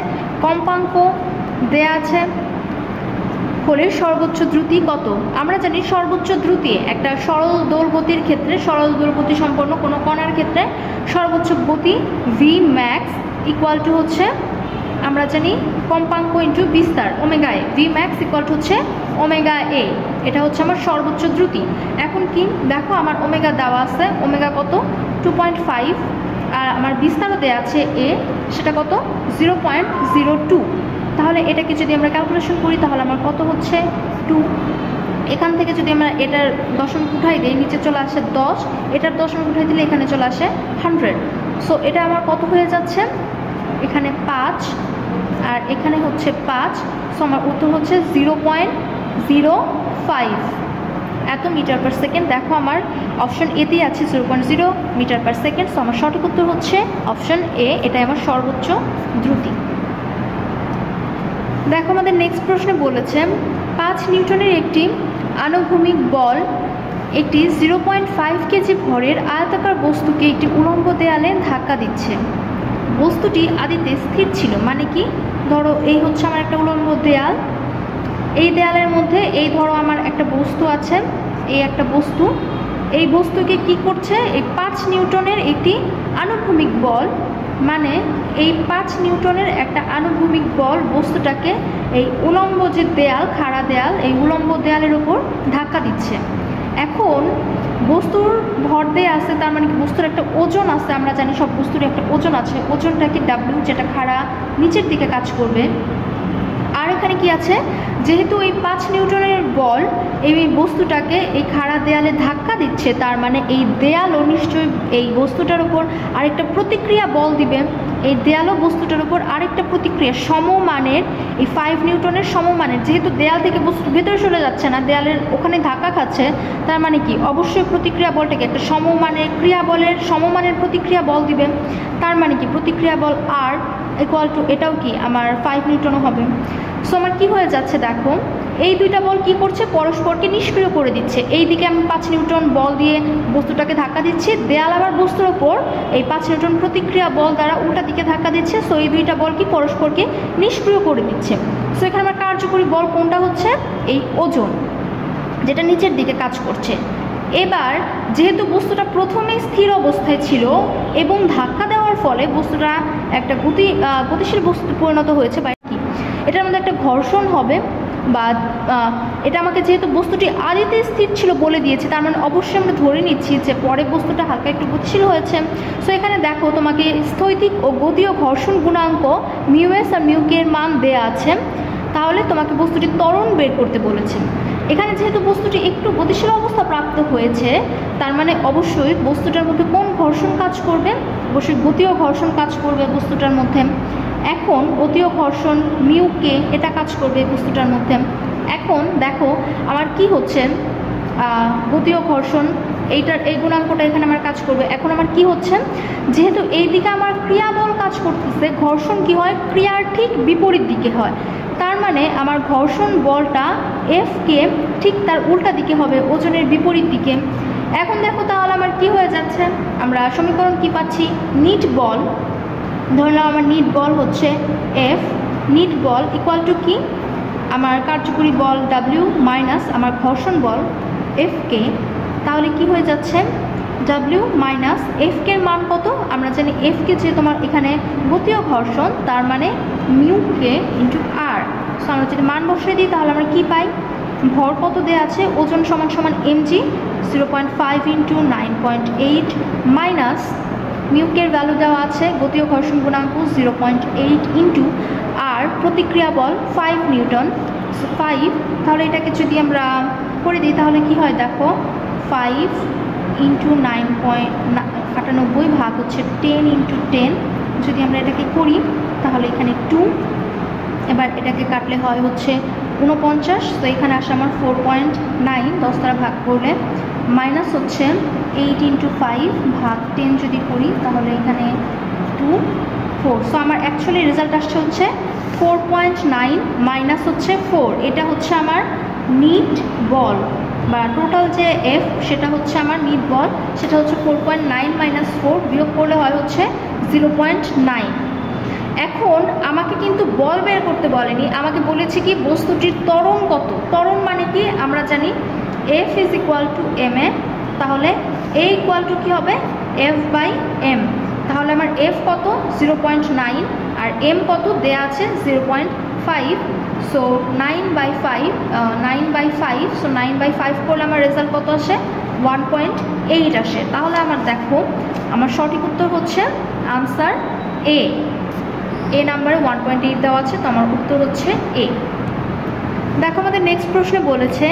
কম্পাঙ্ক দেয়া আছে, হলে সর্বোচ্চ দ্রুতি কত। আমরা জানি সর্বোচ্চ দ্রুতি একটা সরল দোল গতির ক্ষেত্রে, সরল দোল গতি সম্পন্ন কোনো কণার ক্ষেত্রে সর্বোচ্চ গতি ভি ম্যাক্স ইকুয়াল টু হচ্ছে আমরা জানি কম্পাঙ্ক ইন্টু বিস্তার omega A, V max equal to হচ্ছে ওমেগা এ, এটা হচ্ছে আমার সর্বোচ্চ দ্রুতি। এখন কি দেখো আমার ওমেগা দেওয়া আছে, ওমেগা কত 2.5, আর আমার বিস্তারও দেওয়া আছে এ, সেটা কত 0.02। তাহলে এটাকে যদি আমরা ক্যালকুলেশন করি তাহলে আমার কত হচ্ছে 2। এখান থেকে যদি আমরা এটার দশমিক উঠাই দিই নিচে চলে আসে 10, এটার দশমিক উঠাই দিলে এখানে চলে আসে 100। সো এটা আমার কত হয়ে যাচ্ছে এখানে 5 আর এখানে হচ্ছে 5। সো আমার উত্তর হচ্ছে 0.05 এত মিটার পার সেকেন্ড। দেখো আমার অপশন এতেই আছে 0.0 মিটার পার সেকেন্ড। সো আমার সঠিক উত্তর হচ্ছে অপশন এ, এটাই আমার সর্বোচ্চ দ্রুতি। দেখো আমাদের নেক্সট প্রশ্নে বলেছে 5 নিউটনের একটি আনুভূমিক বল একটি 0.5 কেজি ভরের আয়তাকার বস্তুকে একটি উলম্ব দেয়ালে ধাক্কা দিচ্ছে। বস্তুটি আদিতে স্থির ছিল, মানে কি ধরো এই হচ্ছে আমার একটা উলম্ব দেয়াল, এই দেয়ালের মধ্যে এই ধরো আমার একটা বস্তু আছে, এই একটা বস্তু, এই বস্তুকে কি করছে এই 5 নিউটনের একটি আনুভূমিক বল, মানে এই 5 নিউটনের একটা আনুভূমিক বল বস্তুটাকে এই উলম্ব যে দেয়াল, খাড়া দেয়াল, এই উলম্ব দেয়ালের উপর ধাক্কা দিচ্ছে। এখন বস্তুর ভর দেয়া আছে, তার মানে কি বস্তুর একটা ওজন আছে, আমরা জানি সব বস্তুর একটা ওজন আছে, ওজনটাকে ডাব্লিউ, যেটা খাড়া নিচের দিকে কাজ করবে। আর এখানে কি আছে, যেহেতু এই 5 নিউটনের বল এই বস্তুটাকে এই খাড়া দেয়ালে ধাক্কা দিচ্ছে, তার মানে এই দেয়ালও নিশ্চয়ই এই বস্তুটার উপর আরেকটা প্রতিক্রিয়া বল দিবে, এই দেয়ালও বস্তুটার উপর আরেকটা প্রতিক্রিয়া সমমানের, এই 5 নিউটনের সমমানের, যেহেতু দেয়াল থেকে বস্তু ভেতরে চলে যাচ্ছে না, দেয়ালের ওখানে ধাক্কা খাচ্ছে, তার মানে কি অবশ্যই প্রতিক্রিয়া বলটাকে একটা সমমানের ক্রিয়া বলের সমমানের প্রতিক্রিয়া বল দিবে। তার মানে কি প্রতিক্রিয়া বল আর ইকুয়াল টু এটাও কি আমার 5 নিউটনও হবে। সো আমার কী হয়ে যাচ্ছে দেখো, এই দুইটা বল কি করছে পরস্পরকে নিষ্ক্রিয় করে দিচ্ছে। এই দিকে আমি 5 নিউটন বল দিয়ে বস্তুটাকে ধাক্কা দিচ্ছি, দেয়াল আবার বস্তুর ওপর এই 5 নিউটন প্রতিক্রিয়া বল দ্বারা উল্টা দিকে ধাক্কা দিচ্ছে। সো এই দুইটা বল কি পরস্পরকে নিষ্ক্রিয় করে দিচ্ছে। সো এখানে আমার কার্যকরী বল কোনটা হচ্ছে এই ওজন, যেটা নিচের দিকে কাজ করছে। এবার যেহেতু বস্তুটা প্রথমেই স্থির অবস্থায় ছিল এবং ধাক্কা দেওয়ার ফলে বস্তুটা একটা গতিশীল বস্তুতে পরিণত হয়েছে, বা কি এটার মধ্যে একটা ঘর্ষণ হবে, বা এটা আমাকে যেহেতু বস্তুটি আদিতে স্থির ছিল বলে দিয়েছে, তার মানে অবশ্যই আমরা ধরে নিচ্ছি যে পরে বস্তুটা হালকা একটু গতিশীল হয়েছে। সো এখানে দেখো তোমাকে স্থৈতিক ও গতীয় ঘর্ষণ গুণাঙ্ক মিউএস আর মিউকে এর মান দেয়া আছে, তাহলে তোমাকে বস্তুটি ত্বরণ বের করতে বলেছে। এখানে যেহেতু বস্তুটি একটু গতিশীল অবস্থা প্রাপ্ত হয়েছে, তার মানে অবশ্যই বস্তুটার মধ্যে কোন ঘর্ষণ কাজ করবে, অবশ্যই গতীয় ঘর্ষণ কাজ করবে বস্তুটার মধ্যে। এখন গতীয় ঘর্ষণ মিউকে এটা কাজ করবে বস্তুটার মধ্যে। এখন দেখো আমার কি হচ্ছে, গতীয় ঘর্ষণ এইটার এই গুণাঙ্কটা এখানে আমার কাজ করবে। এখন আমার কি হচ্ছে, যেহেতু এই দিকে আমার ক্রিয়াবল কাজ করতেছে, ঘর্ষণ কি হয় ক্রিয়ার ঠিক বিপরীত দিকে হয়, তার মানে আমার ঘর্ষণ বলটা এফকে ঠিক তার উল্টা দিকে হবে, ওজনের বিপরীত দিকে। এখন দেখো তাহলে আমার কি হয়ে যাচ্ছে, আমরা সমীকরণ কি পাচ্ছি, নিট বল, ধরলাম আমার নিট বল হচ্ছে এফ, নিট বল ইকুয়াল টু কি আমার কার্যকরী বল ডাব্লিউ মাইনাস আমার ঘর্ষণ বল এফকে। তাহলে কি হয়ে যাচ্ছে, ডাব্লিউ মাইনাস এফকে এর মান কত, আমরা জানি এফকে যে তোমার এখানে গতীয় ঘর্ষণ, তার মানে মিউকে ইন্টু আর। সো আমরা যদি মান বসিয়ে দিই তাহলে আমরা কি পাই, ভর কত দেওয়া আছে, ওজন সমান সমান এমজি 0.5 ইন্টু 9.8 মাইনাস মিউকের ভ্যালু দেওয়া আছে গতীয় ঘর্ষণ গুণাঙ্ক 0.8 ইন্টু আর প্রতিক্রিয়া বল 5 নিউটন। সো 5, তাহলে এটাকে যদি আমরা করে দিই তাহলে কি হয় দেখো, 5 ইন্টু 9.98 ভাগ হচ্ছে 10 ইন্টু 10, যদি আমরা এটাকে করি তাহলে এখানে 2, এবার এটাকে কাটলে হয় হচ্ছে 49, তো এখানে আসে আমার 4.9, 10 দ্বারা ভাগ করলে মাইনাস হচ্ছে 8 ইন্টু 5 ভাগ 10 যদি করি তাহলে এখানে 2, 4, সো আমার অ্যাকচুয়ালি রেজাল্ট আসছে হচ্ছে 4.9 মাইনাস হচ্ছে 4, এটা হচ্ছে আমার নিট বল বা টোটাল যে এফ সেটা হচ্ছে আমার নিট বল, সেটা হচ্ছে 4.9 মাইনাস 4 বিয়োগ করলে হয় হচ্ছে 0.9। এখন আমাকে কিন্তু বল বের করতে বলেনি, আমাকে বলেছে কি বস্তুটির ত্বরণ কত। ত্বরণ মানে কি আমরা জানি F is equal to M A, তাহলে এ ইকুয়াল টু কী হবে এফ বাই এম, তাহলে আমার এফ কত 0.9 আর এম কত দেয়া আছে 0.5, সো 9/5, সো 9/5 করলে আমার রেজাল্ট কত আসে 1.8 আসে। তাহলে আমার দেখো আমার সঠিক উত্তর হচ্ছে আনসার এ নাম্বারে 1.8 দেওয়া আছে, তো আমার উত্তর হচ্ছে এ। দেখো আমাদের নেক্সট প্রশ্নে বলেছে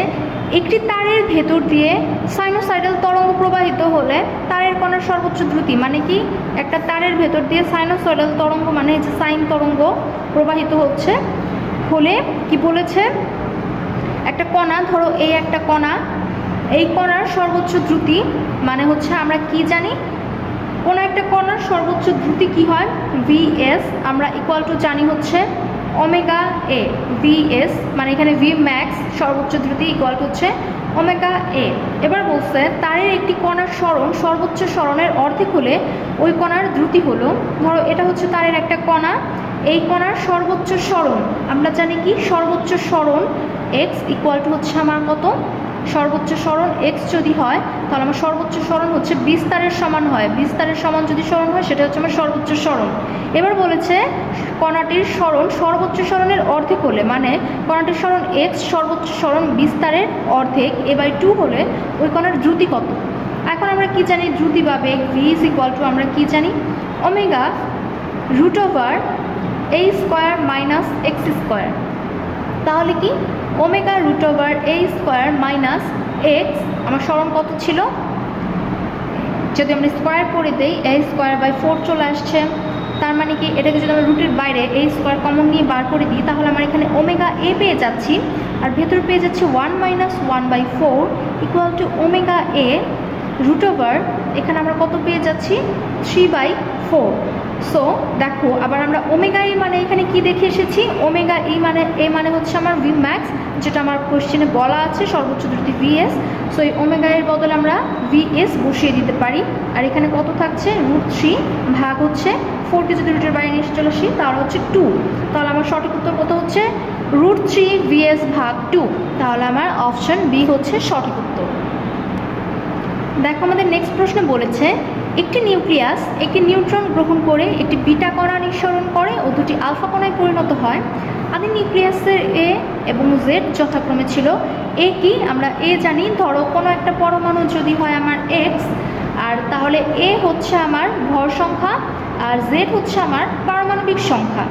একটি তারের ভেতর দিয়ে সাইনোসয়েডাল তরঙ্গ প্রবাহিত হলে তারের কণার সর্বোচ্চ দ্রুতি, মানে কি একটা তারের ভেতর দিয়ে সাইনোসয়েডাল তরঙ্গ মানে যে সাইন তরঙ্গ প্রবাহিত হচ্ছে হলে কি বলেছে একটা কণা, ধরো এই একটা কণা, এই কণার সর্বোচ্চ দ্রুতি মানে হচ্ছে আমরা কি জানি কোনো একটা কণার সর্বোচ্চ দ্রুতি কি হয় vs, আমরা ইকুয়াল টু জানি হচ্ছে ওমেগা এ, vs মানে এখানে v ম্যাক্স সর্বোচ্চ দ্রুতি ইকুয়াল টু হচ্ছে ওমেগা এ। এবার বলছে তারের একটি কণার সরণ সর্বোচ্চ সরণের অর্ধেক হলে ওই কণার দ্রুতি হলো, ধরো এটা হচ্ছে তারের একটা কণা, এই কণার সর্বোচ্চ সরণ আমরা জানি কি সর্বোচ্চ সরণ x ইকুয়াল টু হচ্ছে আমার কত, সর্বোচ্চ সরণ x যদি হয় তাহলে আমার সর্বোচ্চ সরণ হচ্ছে বিস্তারের সমান হয়, বিস্তারের সমান যদি সরণ হয় সেটা হচ্ছে আমার সর্বোচ্চ সরণ। এবার বলেছে কণাটির সরণ সর্বোচ্চ সরণের অর্ধেক হলে, মানে কণাটির সরণ x সর্বোচ্চ সরণ বিস্তারের অর্ধেক a/2 হলে ওই কণার দ্রুতি কত। এখন আমরা কি জানি দ্রুতি বা বেগ v ইজ ইকুয়াল টু আমরা কি জানি omega root over a square minus x square, তাহলে কি omega root over a square minus X, আমার সরণ কত ছিল যদি আমরা স্কোয়ার করে দিই a স্কোয়ার বাই 4 চলে আসছে, তার মানে কি এটাকে যদি আমরা রুটের বাইরে a স্কোয়ার কমন নিয়ে বার করে দিই তাহলে আমার এখানে ওমেগা a পেয়ে যাচ্ছি আর ভেতরে পেয়ে যাচ্ছি 1 minus 1/4 equal to omega a root over, এখানে আমরা কত পেয়ে যাচ্ছি 3/4। সো দেখো আবার আমরা ওমেগা ই মানে এখানে কি দেখে এসেছি ওমেগা ই মানে এ মানে হচ্ছে আমার ভি ম্যাক্স, যেটা আমার কোশ্চেনে বলা আছে সর্বোচ্চ দ্রুতি ভিএস, সো এই ওমেগা এর বদলে আমরা ভিএস বসিয়ে দিতে পারি। আর এখানে কত থাকছে √3 ভাগ হচ্ছে 4কে যদি রুটের বাইরে নিয়ে চলে আসি তাহলে হচ্ছে 2, তাহলে আমার সঠিক উত্তর কত হচ্ছে √3 ভিএস ভাগ 2, তাহলে আমার অপশন বি হচ্ছে সঠিক উত্তর। দেখো আমাদের নেক্সট প্রশ্নে বলেছে একটি নিউক্লিয়াস একটি নিউট্রন গ্রহণ করে একটি বিটা কণা নিঃসরণ করে ও দুটি আলফা কণায় পরিণত হয়। আদি নিউক্লিয়াসের এ এবং জেড যথাক্রমে ছিল এ কি আমরা এ জানি, ধরো কোনো একটা পরমাণু যদি হয় আমার এক্স, আর তাহলে এ হচ্ছে আমার ভর সংখ্যা আর জেড হচ্ছে আমার পারমাণবিক সংখ্যা,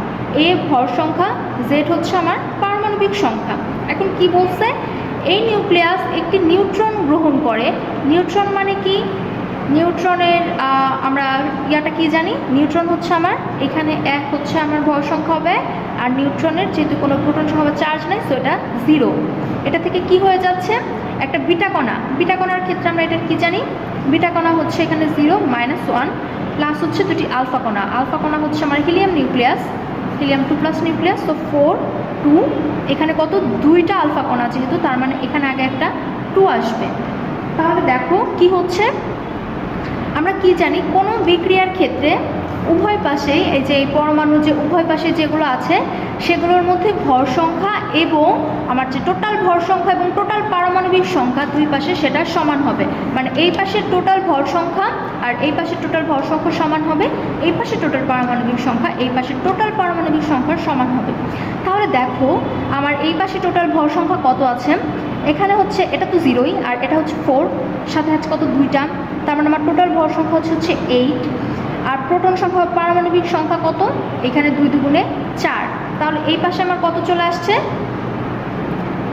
এ ভর সংখ্যা জেড হচ্ছে আমার পারমাণবিক সংখ্যা। এখন কি বলছে এই নিউক্লিয়াস একটি নিউট্রন গ্রহণ করে, নিউট্রন মানে কি নিউট্রনের আমরা ইয়াটা কি জানি নিউট্রন হচ্ছে আমার এখানে 1 হচ্ছে আমার ভর সংখ্যা হবে আর নিউট্রনের যেহেতু কোনো প্রোটন সংখ্যা চার্জ নেই সো এটা 0, এটা থেকে কি হয়ে যাচ্ছে একটা বিটা কণা, বিটা কণার ক্ষেত্রে আমরা এটা কি জানি বিটা কণা হচ্ছে এখানে 0 -1 প্লাস হচ্ছে দুটি আলফা কণা, আলফা কণা হচ্ছে আমার হিলিয়াম নিউক্লিয়াস হিলিয়াম 2+ নিউক্লিয়াস, তো 4 2 এখানে কত দুইটা আলফা কণা যেহেতু তার মানে এখানে আগে একটা 2 আসবে। তাহলে দেখো কি হচ্ছে আমরা কি জানি কোনো বিক্রিয়ার ক্ষেত্রে উভয় পাশে এই যে পরমাণু যে উভয় পাশে যেগুলো আছে সেগুলোর মধ্যে ভর সংখ্যা এবং আমার যে টোটাল ভর সংখ্যা এবং টোটাল পারমাণবিক সংখ্যা দুই পাশে সেটা সমান হবে, মানে এই পাশে টোটাল ভর সংখ্যা আর এই পাশে টোটাল ভর সংখ্যা সমান হবে, এই পাশে টোটাল পারমাণবিক সংখ্যা এই পাশে টোটাল পারমাণবিক সংখ্যার সমান হবে। তাহলে দেখো আমার এই পাশে টোটাল ভর সংখ্যা কত আছে, এখানে হচ্ছে এটা তো 0ই আর এটা হচ্ছে 4 সাথে আছে কত 2টা, তার মানে আমার টোটাল ভর সংখ্যা হচ্ছে 8 আর প্রোটন সংখ্যা পারমাণবিক সংখ্যা কত এখানে 2 2 গুণে 4, তাহলে এই পাশে আমার কত চলে আসছে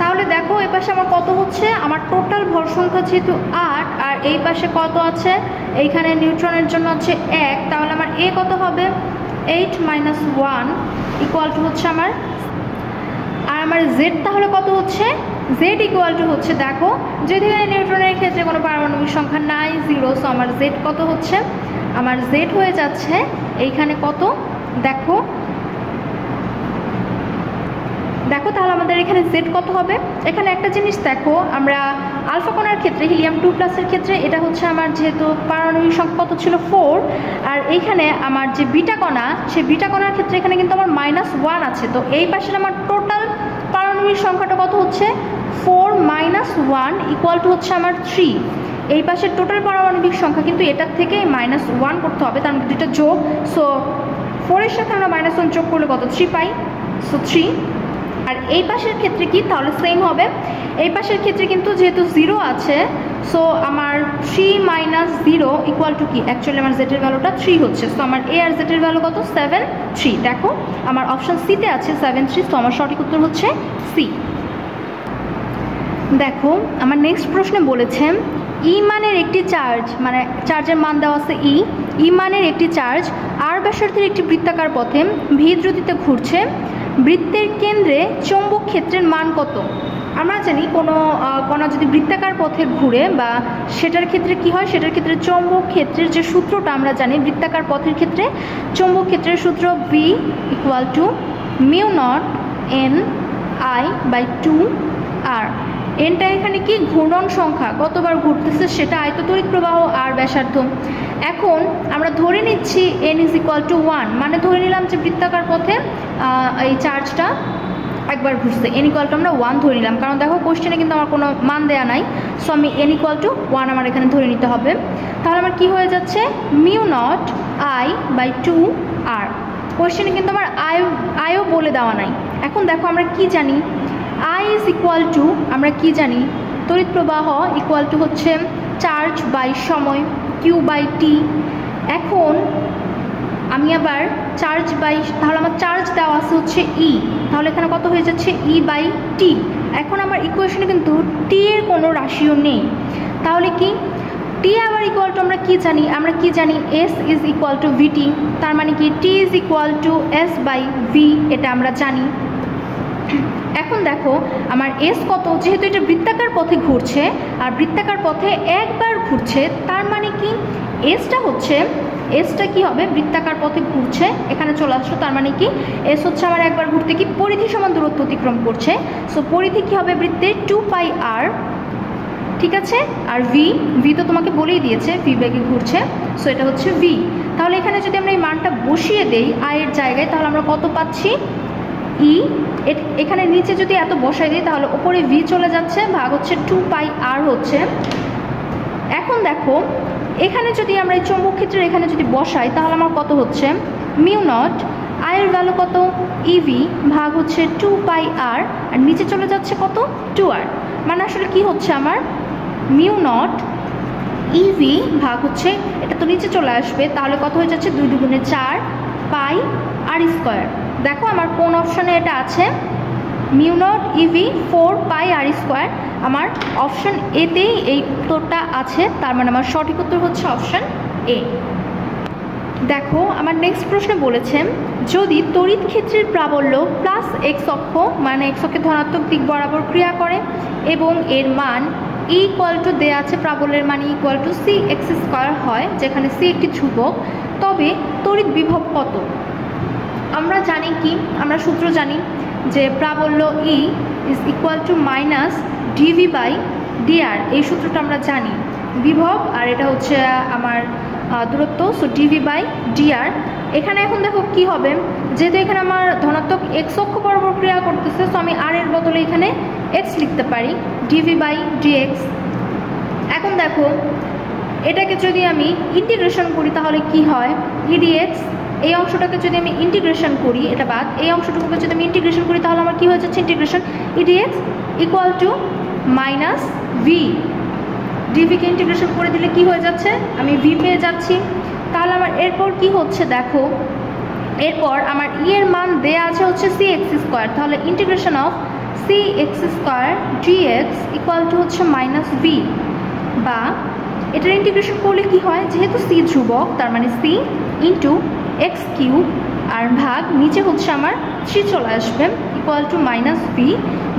তাহলে দেখো এই পাশে আমার কত হচ্ছে, আমার টোটাল ভর সংখ্যা যেহেতু 8 আর এই পাশে কত আছে, এইখানে নিউট্রনের জন্য হচ্ছে 1, তাহলে আমার এ কত হবে 8 - 1 ইকুয়াল টু হচ্ছে আমার, আর আমার জেড তাহলে কত হচ্ছে, জেড ইকুয়াল টু হচ্ছে, দেখো যদি নিউট্রনের ক্ষেত্রে কোনো পারমাণবিক সংখ্যা নাই 0, সো আমার জেড কত হচ্ছে, আমার জেড হয়ে যাচ্ছে এইখানে কত, দেখো দেখো তাহলে আমাদের এখানে জেড কত হবে। এখানে একটা জিনিস দেখো, আমরা আলফা কণার ক্ষেত্রে হিলিয়াম 2+ এর ক্ষেত্রে এটা হচ্ছে আমার যেহেতু পারমাণবিক সংখ্যা কত ছিল 4, আর এইখানে আমার যে বিটা কণা, সেই বিটা কণার ক্ষেত্রে এখানে কিন্তু আমার -1 আছে, তো এই পাশের আমার টোটাল পারমাণবিক সংখ্যাটা কত হচ্ছে 4 - 1 ইকুয়াল টু হচ্ছে আমার 3। এই পাশের টোটাল পারমাণবিক সংখ্যা কিন্তু এটার থেকে -1 করতে হবে, তার মধ্যে দুইটা যোগ, সো 4 এর সাথে আমরা -1 যোগ করলে কত 3 পাই, সো 3। আর এই পাশের ক্ষেত্রে কি তাহলে সেম হবে, এই পাশের ক্ষেত্রে কিন্তু যেহেতু 0 আছে, সো আমার 3 - 0 ইকুয়াল টু কি, অ্যাকচুয়ালি আমার জেটের ভ্যালুটা 3 হচ্ছে, সো আমার এ আর জেটের ভ্যালু কত 7 3। দেখো আমার অপশন সিতে আছে 7 3, সো আমার সঠিক উত্তর হচ্ছে সি। দেখো আমার নেক্সট প্রশ্নে বলেছে ই মানের একটি চার্জ, মানে চার্জের মান দেওয়া আছে ই মানের একটি চার্জ আর ব্যাসার্ধের একটি বৃত্তাকার পথে ভি দ্রুতিতে ঘুরছে, বৃত্তের কেন্দ্রে চৌম্বক ক্ষেত্রের মান কত। আমরা জানি কোনো কণা যদি বৃত্তাকার পথে ঘুরে বা সেটার ক্ষেত্রে কি হয়, সেটার ক্ষেত্রে চৌম্বক ক্ষেত্রের যে সূত্রটা আমরা জানি, বৃত্তাকার পথের ক্ষেত্রে চৌম্বক ক্ষেত্রের সূত্র ভি ইকুয়াল টু μ0 N/2R। এনটা এখানে কি ঘূর্ণন সংখ্যা, কতবার ঘুরতেছে সেটা, আয়ততড়িৎ প্রবাহ আর ব্যাসার্ধ। এখন আমরা ধরে নিচ্ছি n = 1, মানে ধরে নিলাম যে বৃত্তাকার পথে এই চার্জটা একবার ঘুরছে, n = আমরা 1 ধরে নিলাম, কারণ দেখো কোশ্চেনে কিন্তু আমার কোনো মান দেয়া নাই, সো আমি n = 1 আমার এখানে ধরে নিতে হবে। তাহলে আমার কি হয়ে যাচ্ছে μ0 I/2R। কোশ্চেনে কিন্তু আমার আয়ও বলে দেওয়া নাই। এখন দেখো আমরা কি জানি, I = আমরা কি জানি, তড়িৎ প্রবাহ ইকুয়াল টু হচ্ছে চার্জ বাই সময় Q/T। এখন আমি আবার চার্জ বাই, তাহলে আমার চার্জ দেওয়া আছে হচ্ছে E, তাহলে এখানে কত হয়ে যাচ্ছে E/T। এখন আমার ইকুয়েশনে কিন্তু T এর কোনো রাশিও নেই, তাহলে কি T আবার ইকুয়াল টু আমরা কি জানি, আমরা কি জানি S = VT, তার মানে কি T = S/V, এটা আমরা জানি। এখন দেখো আমার এস কত, যেহেতু এটা বৃত্তাকার পথে ঘুরছে আর বৃত্তাকার পথে একবার ঘুরছে, তার মানে কি এসটা কি হবে, বৃত্তাকার পথে ঘুরছে, এখানে চলে আসলো, তার মানে কি এস হচ্ছে আমার একবার ঘুরতে কি পরিধি সমান দূরত্ব অতিক্রম করছে, সো পরিধি কি হবে বৃত্তের 2πr, ঠিক আছে। আর ভি তো তোমাকে বলেই দিয়েছে ভি বেগে ঘুরছে, সো এটা হচ্ছে ভি। তাহলে এখানে যদি আমরা এই মানটা বসিয়ে দেই আয়ের জায়গায়, তাহলে আমরা কত পাচ্ছি ই, এখানে নিচে যদি এত বসাই দিই তাহলে ওপরে ভি চলে যাচ্ছে, ভাগ হচ্ছে 2πr হচ্ছে। এখন দেখো এখানে যদি আমরা এই চৌম্বক ক্ষেত্রের এখানে যদি বসাই তাহলে আমার কত হচ্ছে μ0 আয়ের ভ্যালু কত EV ভাগ হচ্ছে 2πr, আর নিচে চলে যাচ্ছে কত 2r, মানে আসলে কি হচ্ছে আমার μ0 EV ভাগ হচ্ছে, এটা তো নিচে চলে আসবে, তাহলে কত হয়ে যাচ্ছে 2 × 4 πr²। দেখো আমার কোন অপশনে এটা আছে, μ0 EV 4πr², আমার অপশন এতেই এই উত্তরটা আছে, তার মানে আমার সঠিক উত্তর হচ্ছে অপশন এ। দেখো আমার নেক্সট প্রশ্নে বলেছে যদি তড়িৎ ক্ষেত্রের প্রাবল্য +x অক্ষ, মানে x অক্ষের ধনাত্মক দিক বরাবর ক্রিয়া করে এবং এর মান E = দেয়া আছে, প্রাবল্যের মান E = cx² হয়, যেখানে c একটি ধ্রুবক, তবে তড়িৎ বিভব কত। আমরা জানি কি, আমরা সূত্র জানি যে প্রাবল্য E = -dv/dr, এই সূত্রটা আমরা জানি, বিভব আর এটা হচ্ছে আমার দূরত্ব, সো dv/dr। এখানে এখন দেখো কি হবে, যেহেতু এখানে আমার ধনাত্মক x অক্ষ বরাবর ক্রিয়া করতেছে, সো আমি r এর বদলে এখানে x লিখতে পারি dv/dx। এখন দেখো এটাকে যদি আমি ইন্টিগ্রেশন করি তাহলে কি হয় edx, এই অংশটাকে যদি আমি ইন্টিগ্রেশন করি, এটা বাদ, এই অংশটুকুকে যদি আমি ইন্টিগ্রেশন করি তাহলে আমার কি হয়ে যাচ্ছে ইন্টিগ্রেশন edx = -v, ডিভিকে ইন্টিগ্রেশন করে দিলে কি হয়ে যাচ্ছে, আমি v পেয়ে যাচ্ছি। তাহলে আমার এরপর কি হচ্ছে দেখো, এরপর আমার ই এর মান দেয়া আছে হচ্ছে সি এক্স স্কোয়ার, তাহলে integration of C X square DX equal to হচ্ছে মাইনাস বি, বা এটার ইন্টিগ্রেশন করলে কি হয়, যেহেতু সি ধ্রুবক তার মানে সি ইন্টু এক্স কিউব আর ভাগ নিচে হচ্ছে আমার 3 চলে আসবে ইকুয়াল টু মাইনাস ভি,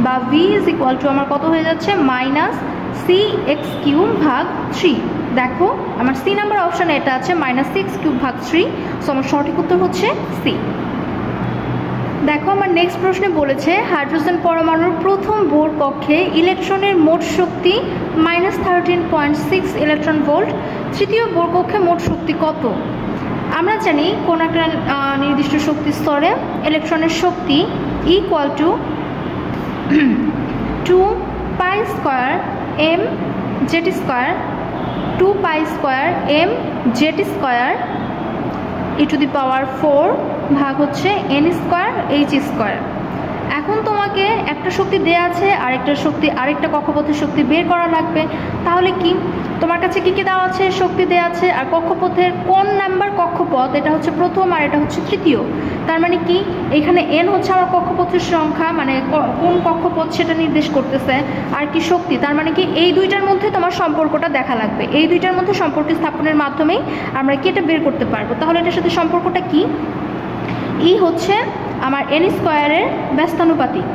বা ভি ইজ ইকুয়াল টু আমার কত হয়ে যাচ্ছে মাইনাস সি এক্স কিউব ভাগ 3। দেখো আমার সি নাম্বার অপশানে এটা আছে মাইনাস 6 কিউব ভাগ 3, সো আমার সঠিক উত্তর হচ্ছে সি। দেখো আমার নেক্সট প্রশ্নে বলেছে হাইড্রোজেন পরমাণুর প্রথম বোর কক্ষে ইলেকট্রনের মোট শক্তি -13.6 ইলেকট্রন ভোল্ট, তৃতীয় বোর কক্ষে মোট শক্তি কত? আমরা জানি কোন একটা নির্দিষ্ট শক্তি স্তরে ইলেকট্রনের শক্তি equal to 2 pi square M Z square, 2 pi square M Z square E to the power 4 ভাগ হচ্ছে এন স্কোয়ার এইচ স্কোয়ার। এখন তোমাকে একটা শক্তি দেয়া আছে, আরেকটা কক্ষপথের শক্তি বের করা লাগবে। তাহলে কি তোমার কাছে কী কী দেওয়া আছে, শক্তি দেওয়া আছে, আর কক্ষপথের কোন নাম্বার কক্ষপথ, এটা হচ্ছে প্রথম আর এটা হচ্ছে তৃতীয়। তার মানে কি এখানে এন হচ্ছে আমার কক্ষপথের সংখ্যা, মানে কোন কক্ষপথ সেটা নির্দেশ করতেছে, আর কি শক্তি, তার মানে কি এই দুইটার মধ্যে তোমার সম্পর্কটা দেখা লাগবে। এই দুইটার মধ্যে সম্পর্ক স্থাপনের মাধ্যমেই আমরা কি এটা বের করতে পারবো। তাহলে এটার সাথে সম্পর্কটা কি, ই হচ্ছে আমার এন স্কোয়ারের ব্যস্তানুপাতিক,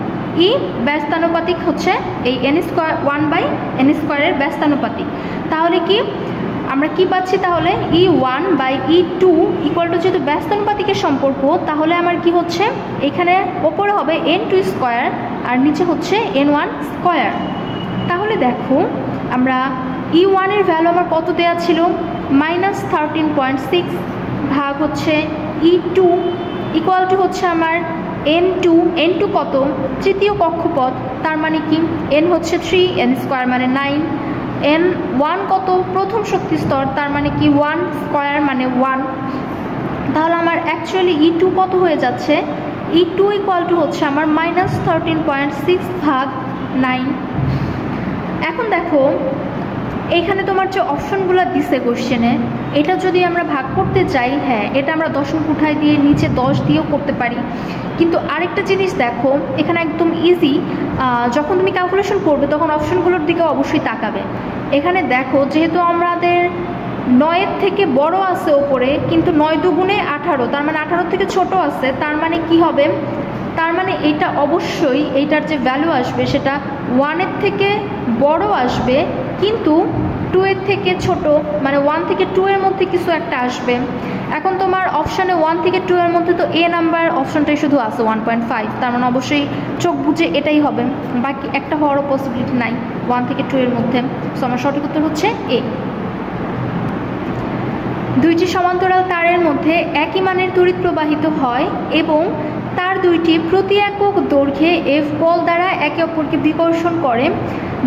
ই ব্যস্তানুপাতিক হচ্ছে এই এন স্কোয়ার 1/n স্কোয়ারের ব্যস্তানুপাতিক। তাহলে কি আমরা কি পাচ্ছি, তাহলে E1/E2 ইকুয়াল টু যেহেতু ব্যস্তানুপাতিকের সম্পর্ক, তাহলে আমার কি হচ্ছে এখানে ওপরে হবে n2 স্কোয়ার আর নিচে হচ্ছে n1 স্কোয়ার। তাহলে দেখো আমরা E1 এর ভ্যালু আমার কত দেওয়া ছিল -13.6 ভাগ হচ্ছে E2 ইকুয়াল টু হচ্ছে আমার n2 কত, তৃতীয় কক্ষপথ, তার মানে কি n হচ্ছে 3, n স্কোয়ার মানে 9, n1 কত, প্রথম শক্তি স্তর, তার মানে কি 1 স্কোয়ার মানে 1। তাহলে আমার অ্যাকচুয়ালি E2 কত হয়ে যাচ্ছে, E2 ইকুয়াল টু হচ্ছে আমার -13.6 ভাগ 9। এখন দেখো এইখানে তোমার যে অপশনগুলো দিছে কোশ্চেনে, এটা যদি আমরা ভাগ করতে চাই, হ্যাঁ এটা আমরা দশমিক উঠাই দিয়ে নিচে 10 দিয়েও করতে পারি, কিন্তু আরেকটা জিনিস দেখো এখানে একদম ইজি, যখন তুমি ক্যালকুলেশন করবে তখন অপশনগুলোর দিকে অবশ্যই তাকাবে। এখানে দেখো যেহেতু আমাদের 9-এর থেকে বড় আছে ওপরে, কিন্তু 9 দুগুণে 18, তার মানে 18 থেকে ছোট আছে, তার মানে কি হবে, তার মানে এটা অবশ্যই এইটার যে ভ্যালু আসবে সেটা 1-এর থেকে বড় আসবে, কিন্তু 2-এর থেকে ছোট, মানে 1 থেকে 2 এর মধ্যে কিছু একটা আসবে। এখন তোমার অপশানে 1 থেকে 2 এর মধ্যে তো এ নাম্বার অপশনটাই শুধু আছে 1.5, তার মানে অবশ্যই চোখ বুঝে এটাই হবে, বাকি একটা হওয়ারও পসিবিলিটি নাই 1 থেকে 2 এর মধ্যে। সো আমার সঠিক উত্তর হচ্ছে এ। দুইটি সমান্তরাল তারের মধ্যে একই মানের তড়িৎ প্রবাহিত হয় এবং তার দুইটি প্রতি একক দৈর্ঘ্যে এফ বল দ্বারা একে অপরকে বিকর্ষণ করে।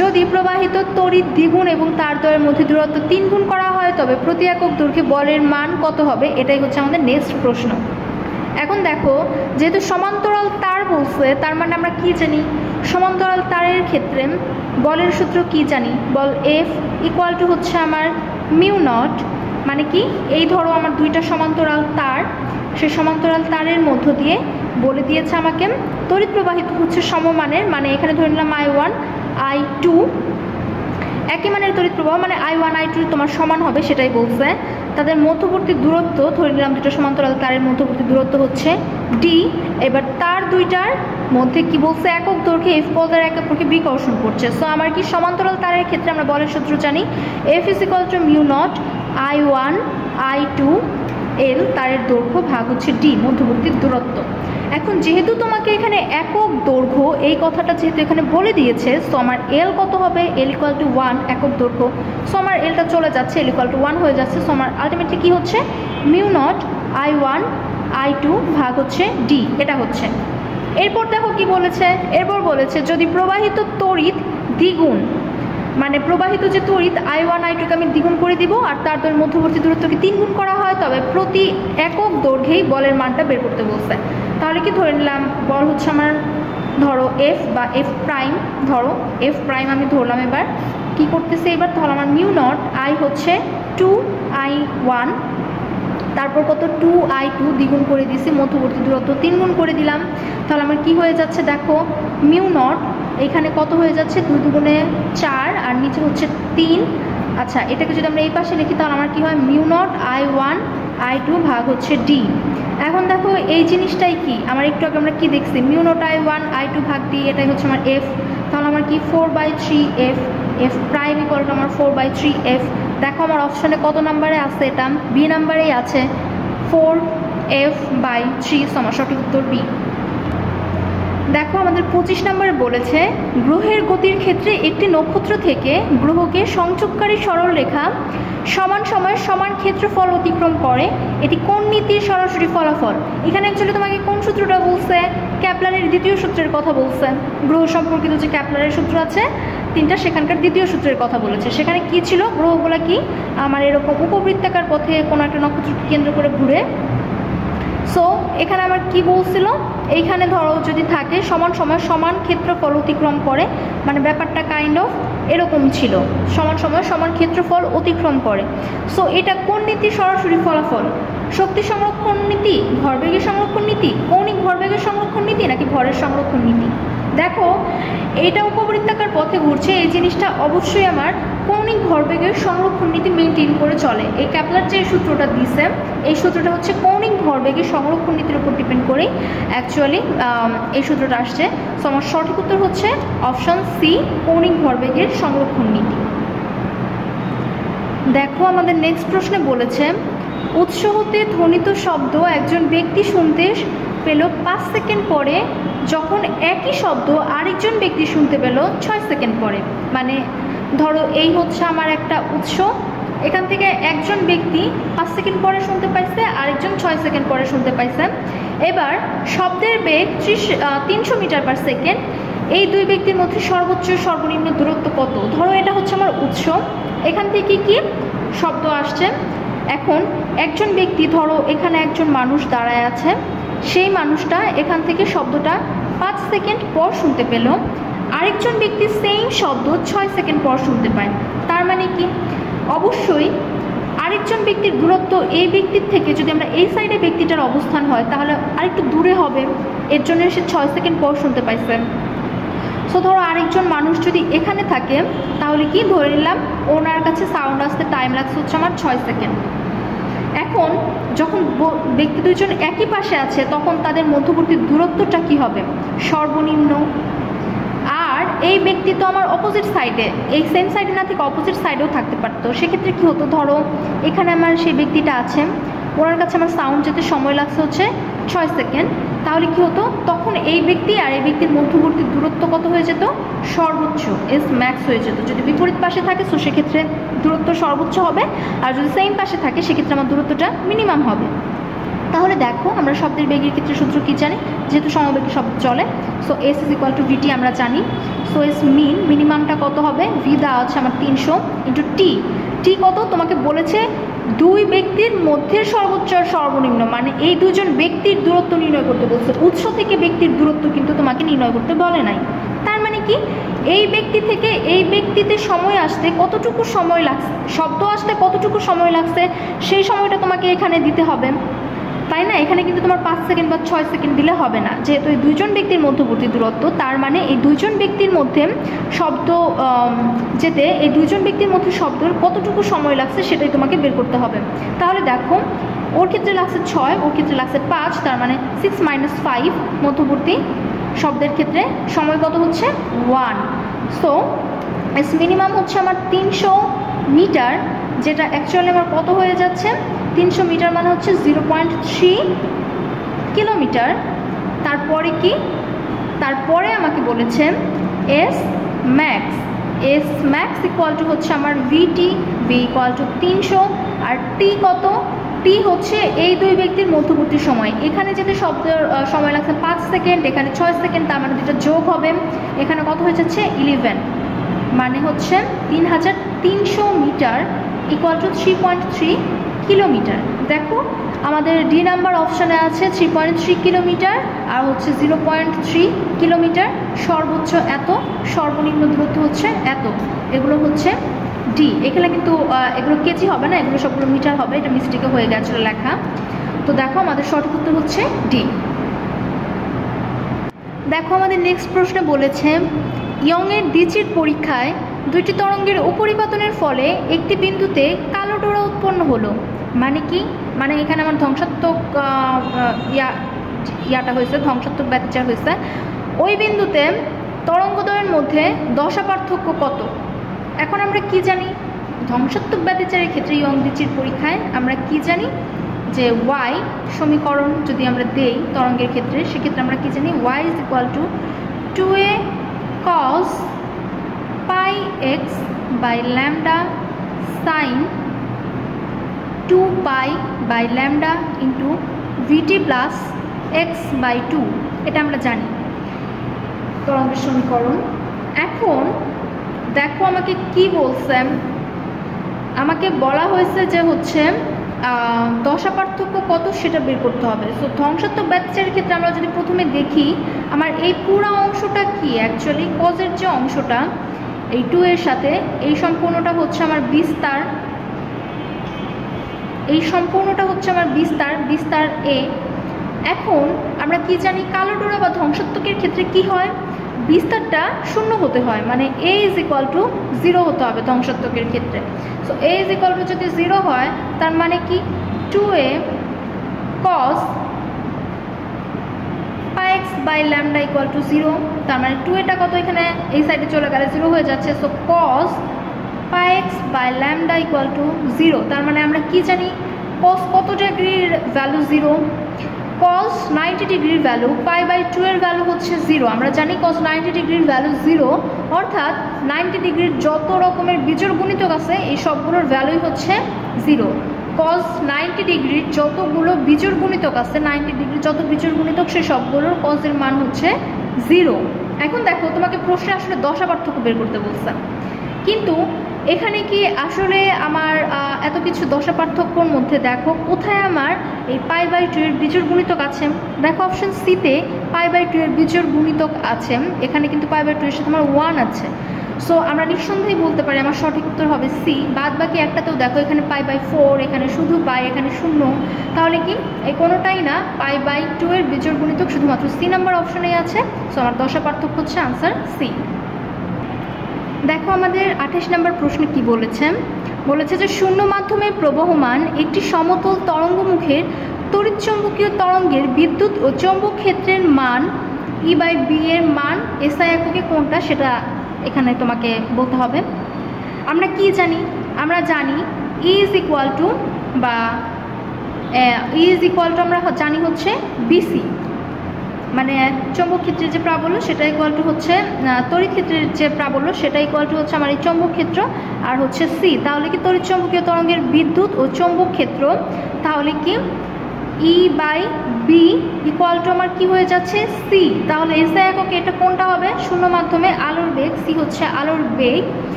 যদি প্রবাহিত তড়িৎ দ্বিগুণ এবং তার দ্বয়ের মধ্যে দূরত্ব 3 গুণ করা হয়, তবে প্রতি একক দৈর্ঘ্যে বলের মান কত হবে? এটাই হচ্ছে আমাদের নেক্সট প্রশ্ন। এখন দেখো যেহেতু সমান্তরাল তার বলছে, তার মানে আমরা কি জানি, সমান্তরাল তারের ক্ষেত্রে বলের সূত্র কি জানি, বল এফ ইকুয়াল টু হচ্ছে আমার মিউ নট, মানে কি এই ধরো আমার দুইটা সমান্তরাল তার, সেই সমান্তরাল তারের মধ্য দিয়ে বলে দিয়েছে আমাকে তড়িৎ প্রবাহিত হচ্ছে সমমানের, মানে এখানে ধরে নিলাম I1 I2 একই মানের তড়িৎ প্রবাহ, মানে I1 I2 তোমার সমান হবে সেটাই বলছে। তাদের মধ্যবর্তী দূরত্ব ধরে নিলাম দুটো সমান্তরাল তারের মধ্যবর্তী দূরত্ব হচ্ছে D। এবার তার দুইটার মধ্যে কি বলছে, একক দৈর্ঘ্যে এফ বল দ্বারা একে অপরকে বিকর্ষণ করছে। সো আমার কি সমান্তরাল তারের ক্ষেত্রে আমরা বলের সূত্র জানি, F is equal two mu not I1 I2 L, তারের দৈর্ঘ্য ভাগ হচ্ছে D, মধ্যবর্তী দূরত্ব। এখন যেহেতু তোমাকে এখানে একক দৈর্ঘ্য এই কথাটা যেহেতু এখানে বলে দিয়েছে, সো আমার L কত হবে, L ইকুয়াল টু 1 একক দৈর্ঘ্য, সো আমার Lটা চলে যাচ্ছে, L ইকুয়াল টু 1 হয়ে যাচ্ছে। সো আমার আলটিমেটলি কী হচ্ছে, মিউ নট I1 I2 ভাগ হচ্ছে D, এটা হচ্ছে। এরপর দেখো কি বলেছে, এরপর বলেছে যদি প্রবাহিত তড়িৎ দ্বিগুণ, মানে প্রবাহিত যে তড়িৎ I1 I2কে আমি দ্বিগুণ করে দিব আর তার মধ্যবর্তী দূরত্বকে 3 গুণ করা হয়, তবে প্রতি একক দৈর্ঘ্যেই বলের মানটা বের করতে বলছে। তাহলে কি ধরে নিলাম বল হচ্ছে আমার ধরো F বা F প্রাইম, ধরো F প্রাইম আমি ধরলাম। এবার কি করতেছে, এবার ধরো আমার মিউ নট I হচ্ছে 2I1 তারপর কত 2i2 দ্বিগুণ করে দিছি, মধ্যবর্তী দূরত্ব 3 গুণ করে দিলাম, তাহলে আমার কি হয়ে যাচ্ছে দেখো মিউ নট, এখানে কত হয়ে যাচ্ছে 2 দুগুণে 4 আর নিচে হচ্ছে 3। আচ্ছা, এটাকে যদি আমরা এই পাশে লিখি তাহলে আমার কি হয় মিউ নট i1 i2 ভাগ হচ্ছে d। এখন দেখো এই জিনিসটাই কি আমার একটু আগে আমরা কি দেখছি মিউ নট i1 i2 ভাগ d, এটাই হচ্ছে আমার f, তাহলে আমার কি 4/3f, f prime equal to আমার 4/3f। দেখো আমার অপশনে কত নাম্বারে আছে, এটা বি নাম্বারেই আছে 4f/3, আমার সঠিক উত্তর বি। দেখো আমাদের 25 নম্বরে বলেছে গ্রহের গতির ক্ষেত্রে একটি নক্ষত্র থেকে গ্রহকে সংযোগকারী সরল রেখা সমান সময়ে সমান ক্ষেত্রফল অতিক্রম করে, এটি কোন নীতির সরাসরি ফলাফল। এখানে অ্যাকচুয়ালি তোমাকে কোন সূত্রটা বলছে, ক্যাপলারের দ্বিতীয় সূত্রের কথা বলছে, গ্রহ সম্পর্কিত যে ক্যাপলারের সূত্র আছে 3টা সেখানকার দ্বিতীয় সূত্রের কথা বলেছে। সেখানে কি ছিল, গ্রহগুলা কি আমার এরকম উপবৃত্তাকার পথে কোনো একটা নক্ষত্রকে কেন্দ্র করে ঘুরে। সো এখানে আমার কি বলছিল, এইখানে ধরো যদি থাকে সমান সময় সমান ক্ষেত্রফল অতিক্রম করে, মানে ব্যাপারটা কাইন্ড অফ এরকম ছিল, সমান সময় সমান ক্ষেত্রফল অতিক্রম করে। সো এটা কোন নীতির সরাসরি ফলাফল, শক্তি সংরক্ষণ নীতি, ভরবেগের সংরক্ষণ নীতি, কৌণিক ভরবেগের সংরক্ষণ নীতি নাকি ভরের সংরক্ষণ নীতি। দেখো এইটা উপবৃত্তাকার পথে ঘুরছে, এই জিনিসটা অবশ্যই আমার কৌণিক ভরবেগের সংরক্ষণ নীতি মেনটেন করে চলে। এই ক্যাপলার যে সূত্রটা দিছে এই সূত্রটা হচ্ছে কৌণিক ভরবেগের সংরক্ষণ নীতির উপর ডিপেন্ড করেই অ্যাকচুয়ালি এই সূত্রটা আসছে। সো আমার সঠিক উত্তর হচ্ছে অপশন সি, কৌণিক ভরবেগের সংরক্ষণ নীতি। দেখো আমাদের নেক্সট প্রশ্নে বলেছে উৎস হতে ধ্বনিত শব্দ একজন ব্যক্তি শুনতে পেল 5 সেকেন্ড পরে, যখন একই শব্দ আরেকজন ব্যক্তি শুনতে পেল 6 সেকেন্ড পরে। মানে ধরো এই হচ্ছে আমার একটা উৎস, এখান থেকে একজন ব্যক্তি 5 সেকেন্ড পরে শুনতে পাইছে, আরেকজন 6 সেকেন্ড পরে শুনতে পাইছে। এবার শব্দের বেগ 300 মিটার পার সেকেন্ড, এই দুই ব্যক্তির মধ্যে সর্বোচ্চ সর্বনিম্ন দূরত্ব কত। ধরো এটা হচ্ছে আমার উৎস, এখান থেকে কি শব্দ আসছে, এখন একজন ব্যক্তি ধরো এখানে একজন মানুষ দাঁড়ায় আছে, সেই মানুষটা এখান থেকে শব্দটা 5 সেকেন্ড পর শুনতে পেল, আরেকজন ব্যক্তি সেম শব্দ 6 সেকেন্ড পর শুনতে পায়। তার মানে কি অবশ্যই আরেকজন ব্যক্তির দূরত্ব এই ব্যক্তির থেকে যদি আমরা এই সাইডে ব্যক্তিটার অবস্থান হয় তাহলে আরেকটু দূরে হবে, এর জন্য সে 6 সেকেন্ড পর শুনতে পাইছে। সো ধরো আরেকজন মানুষ যদি এখানে থাকে তাহলে কি ধরে নিলাম ওনার কাছে সাউন্ড আসতে টাইম লাগছে হচ্ছে আমার 6 সেকেন্ড। এখন যখন ব্যক্তি দুইজন একই পাশে আছে তখন তাদের মধ্যবর্তী দূরত্বটা কি হবে, সর্বনিম্ন। আর এই ব্যক্তি তো আমার অপোজিট সাইডে, এই সেম সাইডে না থেকে অপোজিট সাইডেও থাকতে পারতো, সেক্ষেত্রে কি হতো, ধরো এখানে আমার সেই ব্যক্তিটা আছে, ওনার কাছে আমার সাউন্ড যেতে সময় লাগছে হচ্ছে 6 সেকেন্ড, তাহলে কি হতো তখন এই ব্যক্তি আর এই ব্যক্তির মধ্যবর্তী দূরত্ব কত হয়ে যেত, সর্বোচ্চ, এস ম্যাক্স হয়ে যেত। যদি বিপরীত পাশে থাকে তো সেক্ষেত্রে দূরত্ব সর্বোচ্চ হবে, আর যদি সেম পাশে থাকে সেক্ষেত্রে আমার দূরত্বটা মিনিমাম হবে। তাহলে দেখো আমরা শব্দের বেগের ক্ষেত্রে সূত্র কি জানি, যেহেতু সমবেগী শব্দ চলে, so S is equal to VT আমরা জানি। সো এস মিনিমামটা কত হবে, ভি দেওয়া হচ্ছে আমার 300 ইন্টু টি। টি কত তোমাকে বলেছে দুই ব্যক্তির মধ্যে সর্বোচ্চ আর সর্বনিম্ন, মানে এই দুজন ব্যক্তির দূরত্ব নির্ণয় করতে বলছে, উৎস থেকে ব্যক্তির দূরত্ব কিন্তু তোমাকে নির্ণয় করতে বলে নাই। তার মানে কি এই ব্যক্তি থেকে এই ব্যক্তিতে সময় আসতে কতটুকু সময় লাগছে, শব্দ আসতে কতটুকু সময় লাগছে সেই সময়টা তোমাকে এখানে দিতে হবে, তাই না। এখানে কিন্তু তোমার 5 সেকেন্ড বা 6 সেকেন্ড দিলে হবে না, যেহেতু এই দুইজন ব্যক্তির মধ্যবর্তী দূরত্ব, তার মানে এই দুইজন ব্যক্তির মধ্যে শব্দ যেতে এই দুইজন ব্যক্তির মধ্যে শব্দের কতটুকু সময় লাগছে সেটাই তোমাকে বের করতে হবে। তাহলে দেখো ওর ক্ষেত্রে লাগছে 6, ওর ক্ষেত্রে লাগছে 5, তার মানে 6 - 5 মধ্যবর্তী শব্দের ক্ষেত্রে সময় কত হচ্ছে 1। সো এস মিনিমাম হচ্ছে আমার 300 মিটার, যেটা অ্যাকচুয়ালি আমার কত হয়ে যাচ্ছে, 300 মিটার মানে হচ্ছে 0.3 কিলোমিটার। তারপরে কি, তারপরে আমাকে বলেছে এস ম্যাক্স ইকুয়াল টু হচ্ছে আমার ভিটি, ভি ইকুয়াল টু 300, আর টি কত, টি হচ্ছে এই দুই ব্যক্তির মধ্যবর্তী সময়। এখানে যেতে শব্দের সময় লাগছে 5 সেকেন্ড, এখানে 6 সেকেন্ড, তার মানে দুটো যোগ হবে, এখানে কত হয়ে যাচ্ছে 11, মানে হচ্ছে 3300 মিটার ইকুয়াল টু 3.3 কিলোমিটার। দেখো আমাদের ডি নাম্বার অপশানে আছে 3.3 কিলোমিটার আর হচ্ছে 0.3 কিলোমিটার, সর্বোচ্চ এত, সর্বনিম্ন দূরত্ব হচ্ছে এত, এগুলো হচ্ছে ডি। এখানে কিন্তু এগুলো কেজি হবে না, এগুলো সবগুলো মিটার হবে, এটা মিস্টেকে হয়ে গেছিলো লেখা। তো দেখো আমাদের সঠিক উত্তর হচ্ছে ডি। দেখো আমাদের নেক্সট প্রশ্নে বলেছে ইয়ংয়ের দ্বিচির পরীক্ষায় দুইটি তরঙ্গের উপরিপাতনের ফলে একটি বিন্দুতে কালো ডোরা উৎপন্ন হলো। মানে কি? মানে এখানে আমার ধ্বংসাত্মক ইয়াটা হয়েছে, ধ্বংসাত্মক ব্যতিচার হয়েছে। ওই বিন্দুতে তরঙ্গদ্বয়ের মধ্যে দশা পার্থক্য কত? এখন আমরা কি জানি ধ্বংসাত্মক ব্যতিচারের ক্ষেত্রে ইয়ং দ্বিচির পরীক্ষায় আমরা কি জানি যে ওয়াই সমীকরণ যদি আমরা দেই তরঙ্গের ক্ষেত্রে, সেক্ষেত্রে আমরা কি জানি Y is equal to 2a cos pi x by lambda sin 2 pi by lambda into vt plus x by 2, এটা আমরা জানি তরঙ্গের সমীকরণ। এখন দেখো আমাকে কি বলছে, আমাকে বলা হয়েছে যে হচ্ছে দশা পার্থক্য কত সেটা বের করতে হবে। সো ধ্বংসাত্মক ব্যতিচারের ক্ষেত্রে আমরা যদি প্রথমে দেখি আমার এই পুরো অংশটা কি, অ্যাকচুয়ালি কজের যে অংশটা এই 2 এর সাথে এই সম্পূর্ণটা হচ্ছে আমার বিস্তার, এই সম্পূর্ণটা হচ্ছে আমার বিস্তার এ। এখন আমরা কি জানি কালো ডোরা বা ধ্বংসাত্মকের ক্ষেত্রে কি হয়, বিস্তারটা শূন্য হতে হয়, মানে a ইজ ইকুয়াল টু 0 হতে হবে ধ্বংসাত্মকের ক্ষেত্রে। So a is equal two যদি 0 হয় তার মানে কি 2a cos pi x by lambda equal to 0, তার মানে 2a কত এখানে এই সাইডে চলে গেলে 0 হয়ে যাচ্ছে। So cos pi x by lambda equal to 0, তার মানে আমরা কি জানি cos কত ডিগ্রির ভ্যালু 0, cos 90 ডিগ্রির ভ্যালু পাই বাই 2 এর ভ্যালু হচ্ছে 0। আমরা জানি cos 90 ডিগ্রির ভ্যালু 0, অর্থাৎ 90 ডিগ্রির যত রকমের বিজোড় গুণিতক আছে এই সবগুলোর ভ্যালুই হচ্ছে 0। cos 90 ডিগ্রির যতগুলো বিজোড় গুণিতক আছে, 90 ডিগ্রির যত বিজোড় গুণিতক সেই সবগুলোর cos এর মান হচ্ছে 0। এখন দেখো তোমাকে প্রশ্নে আসলে দশা পার্থক্য বের করতে বলছে, কিন্তু এখানে কি আসলে আমার এত কিছু দশা পার্থক্যর মধ্যে দেখো কোথায় আমার এই পাই বাই 2 এর বিজোড় গুণিতক আছে। দেখো অপশন সিতে পাই বাই 2 এর বিজোড় গুণিতক আছে, এখানে কিন্তু পাই বাই 2 এর সাথে আমার 1 আছে। সো আমরা নিঃসন্দেহে বলতে পারি আমার সঠিক উত্তর হবে সি। বাদ বাকি একটাতেও দেখো এখানে পাই বাই 4, এখানে শুধু পাই, এখানে 0, তাহলে কি এই কোনোটাই না, পাই বাই 2 এর বিজোড় গুণিতক শুধুমাত্র সি নাম্বার অপশনেই আছে। সো আমার দশা পার্থক্য হচ্ছে আনসার সি। দেখো আমাদের 28 নম্বর প্রশ্নে কি বলেছে, বলেছে যে শূন্য মাধ্যমে প্রবহমান একটি সমতল তরঙ্গমুখের তড়িৎচুম্বকীয় তরঙ্গের বিদ্যুৎ ও চৌম্বক ক্ষেত্রের মান ই বাই বি এর মান এসআই এককে কোনটা সেটা এখানে তোমাকে বলতে হবে। আমরা কি জানি, আমরা জানি ই ইজ ইকুয়াল টু বা ই ইজ ইকুয়াল টু আমরা জানি হচ্ছে বিসি, মানে চৌম্বক ক্ষেত্রের যে প্রাবল্য সেটা ইকুয়াল টু হচ্ছে তড়িৎ ক্ষেত্রের যে প্রাবল্য সেটা ইকুয়াল টু হচ্ছে আমার এই চৌম্বক ক্ষেত্র আর হচ্ছে সি। তাহলে কি তড়িৎ চৌম্বকীয় তরঙ্গের বিদ্যুৎ ও চৌম্বক ক্ষেত্র, তাহলে কি E by B equal to আমার কি হয়ে যাচ্ছে সি। তাহলে এসআই এককে এটা কোনটা হবে, শূন্য মাধ্যমে আলোর বেগ, সি হচ্ছে আলোর বেগ।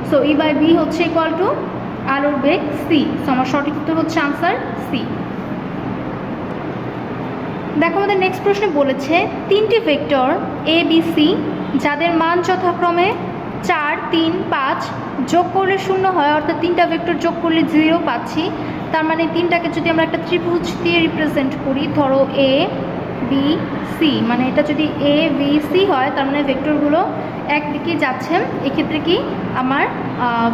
সো ই বাই বি হচ্ছে ইকুয়াল টু আলোর বেগ সি। সো আমার সঠিক উত্তর হচ্ছে আনসার সি। দেখো আমাদের নেক্সট প্রশ্নে বলেছে তিনটি ভেক্টর এ বি সি যাদের মান যথাক্রমে 4, 3, 5 যোগ করলে 0 হয়, অর্থাৎ তিনটা ভেক্টর যোগ করলে 0 পাচ্ছি। তার মানে তিনটাকে যদি আমরা একটা ত্রিভুজ দিয়ে রিপ্রেজেন্ট করি, ধরো এ বি সি, মানে এটা যদি এ বি সি হয় তার মানে ভেক্টরগুলো একদিকে যাচ্ছে। এক্ষেত্রে কি আমার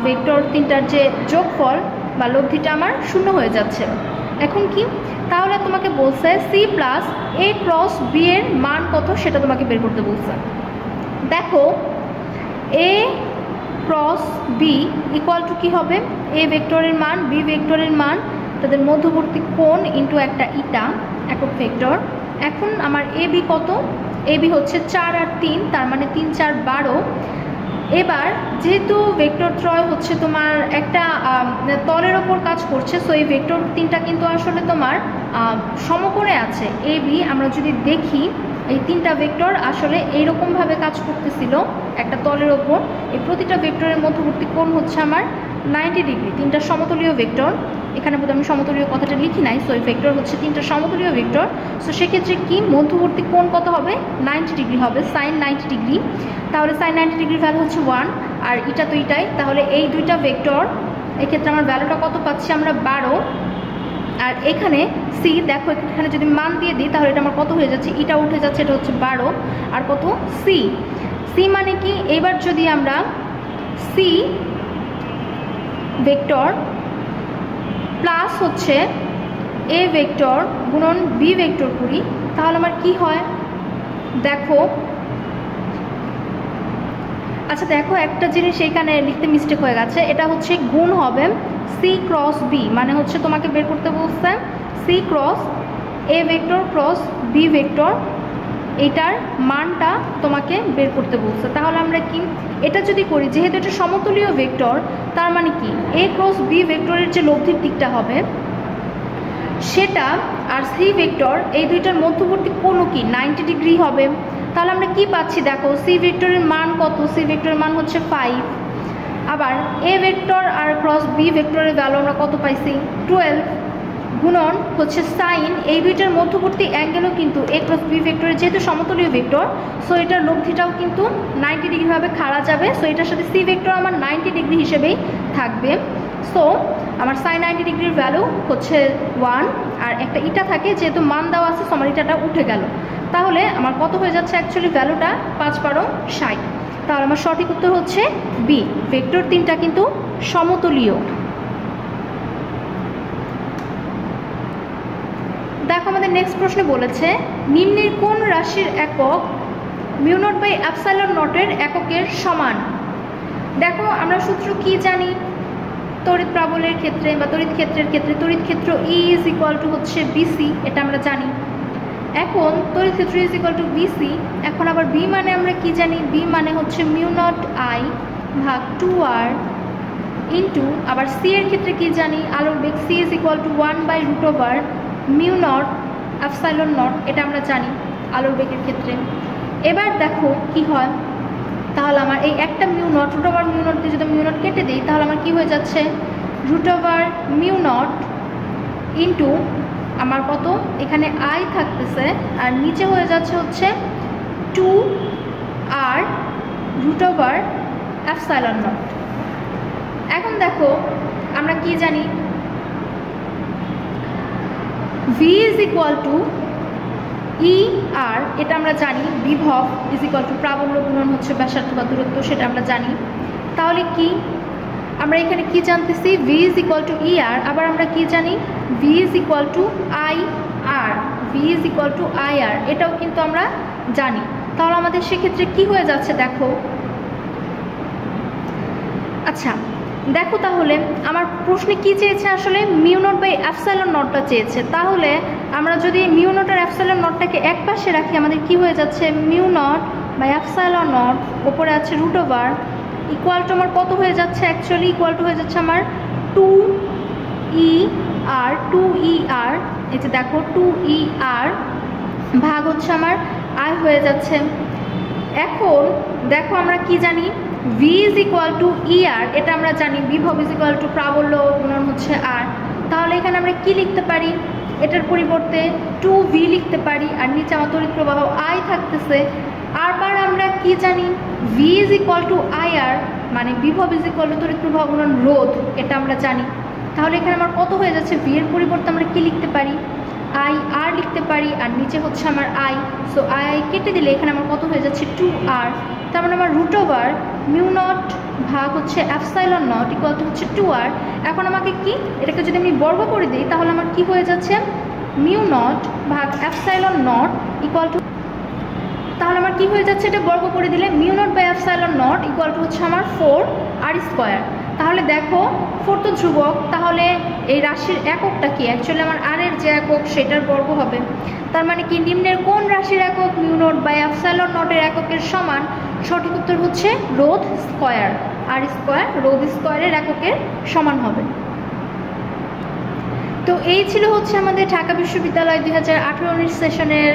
ভেক্টর তিনটার যে যোগফল বা লব্ধিটা আমার 0 হয়ে যাচ্ছে। এখন কি, তাহলে তোমাকে বলছে সি প্লাস এ ক্রস বি এর মান কত সেটা তোমাকে বের করতে বলছে। দেখো এ ক্রস বি ইকুয়াল টু কী হবে, এ ভেক্টরের মান বি ভেক্টরের মান, তাদের মধ্যবর্তী কোণ ইন্টু একটা ইটা একক ভেক্টর। এখন আমার এ বি কত, এ বি হচ্ছে 4 আর 3, তার মানে 3, 4, 12। এবার যেহেতু ভেক্টর ত্রয় হচ্ছে তোমার একটা তলের ওপর কাজ করছে, সো এই ভেক্টর তিনটা কিন্তু আসলে তোমার সমকোণে আছে। এ বি আমরা যদি দেখি এই তিনটা ভেক্টর আসলে এইরকমভাবে কাজ করতেছিল একটা তলের ওপর। এই প্রতিটা ভেক্টরের মধ্যবর্তী কোণ হচ্ছে আমার 90 ডিগ্রি। তিনটা সমতলীয় ভেক্টর, এখানে বোধহয় আমি সমতলীয় কথাটা লিখি নাই। সো এই ভেক্টর হচ্ছে তিনটা সমতলীয় ভেক্টর। সো সেক্ষেত্রে কি মধ্যবর্তী কোণ কত হবে, 90 ডিগ্রি হবে, সাইন 90 ডিগ্রি। তাহলে সাইন 90 ডিগ্রির ভ্যালু হচ্ছে 1। আর এটা তো এটাই, তাহলে এই দুইটা ভেক্টর, এক্ষেত্রে আমার ভ্যালুটা কত পাচ্ছি আমরা 12। আর এখানে সি দেখো, এখানে যদি মান দিয়ে দিই তাহলে এটা আমার কত হয়ে যাচ্ছে, এটা উঠে যাচ্ছে, এটা হচ্ছে 12 আর কত সি। সি মানে কি, এবার যদি আমরা সি ভেক্টর প্লাস হচ্ছে এ ভেক্টর গুণন বি ভেক্টর করি তাহলে আমার কি হয় দেখো। আচ্ছা দেখো, একটা জিনিস এইখানে লিখতে মিস্টেক হয়ে গেছে, এটা হচ্ছে গুণ হবে সি ক্রস বি, মানে হচ্ছে তোমাকে বের করতে বলছে C cross A vector cross B vector, এটার মানটা তোমাকে বের করতে বলছে। তাহলে আমরা কি এটা যদি করি, যেহেতু এটা সমতুলীয় ভেক্টর, তার মানে কি এ ক্রস বি ভেক্টরের যে লব্ধির দিকটা হবে সেটা আর সি ভেক্টর এই দুইটার মধ্যবর্তী কোণও কি 90 ডিগ্রি হবে। তাহলে আমরা কি পাচ্ছি দেখো, সি ভেক্টরের মান কত, সি ভেক্টরের মান হচ্ছে 5, আবার এ ভেক্টর আর ক্রস বি ভেক্টরের ভ্যালু আমরা কত পাইছি 12, গুণন হচ্ছে সাইন এই দুইটার মধ্যবর্তী অ্যাঙ্গেলও কিন্তু এ ক্রস বি ভেক্টরের যেহেতু সমতুলীয় ভেক্টর, সো এটার লব্ধিটাও কিন্তু 90 ডিগ্রিভাবে খাড়া যাবে। সো এটার সাথে সি ভেক্টর আমার 90 ডিগ্রি হিসেবেই থাকবে। সো আমার সাইন 90 ডিগ্রির ভ্যালু হচ্ছে 1, আর একটা ইটা থাকে যেহেতু মান দেওয়া আছে, সো আমার ইটাটা উঠে গেল। তাহলে আমার কত হয়ে যাচ্ছে অ্যাকচুয়ালি ভ্যালুটা 5×60। তাহলে আমার সঠিক উত্তর হচ্ছে বি, ভেক্টর তিনটা কিন্তু সমতুলীয়। দেখো আমাদের নেক্সট প্রশ্নে বলেছে নিম্নের কোন রাশির একক μ0/ε0 এর এককের সমান। দেখো আমরা সূত্র কি জানি, তড়িৎ প্রাবল্যের ক্ষেত্রে বা তড়িৎ ক্ষেত্রের ক্ষেত্রে তড়িৎ ক্ষেত্র E হচ্ছে BC, এটা আমরা জানি। এখন তড়িৎ ক্ষেত্র BC, এখন আবার B মানে আমরা কি জানি, B মানে হচ্ছে μ0I/2r ইন্টু, আবার C এর ক্ষেত্রে কি জানি, আলোর বেগ C √1/√μ0ε0, এটা আমরা জানি আলোর বেগের ক্ষেত্রে। এবার দেখো কি হয়, তাহলে আমার এই একটা μ0 √μ0 দিয়ে যদি μ0 কেটে দিই তাহলে আমার কি হয়ে যাচ্ছে √μ0 ইন্টু আমার কত, এখানে I থাকতেছে আর নিচে হয়ে যাচ্ছে হচ্ছে 2r √ε0। এখন দেখো আমরা কি জানি, V = এটা আমরা জানি, বিভব প্রাবল্য গুণন হচ্ছে ব্যাসার্ধ বা দূরত্ব, সেটা আমরা জানি। তাহলে কি আমরা এখানে কি জানতেছি, V = আবার আমরা কি জানি, V = IR, এটাও কিন্তু আমরা জানি। তাহলে আমাদের সেক্ষেত্রে কি হয়ে যাচ্ছে দেখো। আচ্ছা দেখো, তাহলে আমার প্রশ্নে কি চেয়েছে, আসলে μ0/ε0টা চেয়েছে। তাহলে আমরা যদি μ0 আর ε0টাকে এক পাশে রাখি, আমাদের কি হয়ে যাচ্ছে μ0/ε0 উপরে আছে √, ইকুয়াল টু আমার কত হয়ে যাচ্ছে, অ্যাকচুয়ালি ইকুয়াল টু হয়ে যাচ্ছে আমার 2ER, এই যে দেখো 2ER ভাগ হচ্ছে আমার I হয়ে যাচ্ছে। এখন দেখো আমরা কি জানি, V = এটা আমরা জানি, বিভব প্রাবল্য গুণন হচ্ছে R। তাহলে এখানে আমরা কি লিখতে পারি, এটার পরিবর্তে 2V লিখতে পারি, আর নিচে আমার তড়িৎ প্রবাহ I থাকতেছে। আবার আমরা কি জানি, V = মানে বিভব তড়িৎ প্রবাহ গুণন রোধ, এটা আমরা জানি। তাহলে এখানে আমার কত হয়ে যাচ্ছে, V এর পরিবর্তে আমরা কি লিখতে পারি, IR লিখতে পারি, আর নিচে হচ্ছে আমার I। সো I কেটে দিলে এখানে আমার কত হয়ে যাচ্ছে 2R। তার মানে আমার √μ0 ভাগ হচ্ছে ε0 ইকুয়াল টু হচ্ছে 2R। এখন আমাকে কি, এটাকে যদি আমি বর্গ করে দিই তাহলে আমার কি হয়ে যাচ্ছে μ0 ভাগ ε0 ইকুয়াল টু, তাহলে আমার কি হয়ে যাচ্ছে, এটা বর্গ করে দিলে μ0/ε0 ইকুয়াল টু হচ্ছে আমার 4r²। তাহলে দেখো 4 তো ধ্রুবক, তাহলে এই রাশির এককটা কি, অ্যাকচুয়ালি আমার r এর যে একক সেটার বর্গ হবে। তার মানে কি নিম্নের কোন রাশির একক μ0/ε0 এর এককের সমান, সঠিক উত্তর হচ্ছে রোধ স্কয়ার, r², রোধ স্কয়ারের এককের সমান হবে। তো এই ছিল হচ্ছে আমাদের ঢাকা বিশ্ববিদ্যালয় 2018-19 সেশনের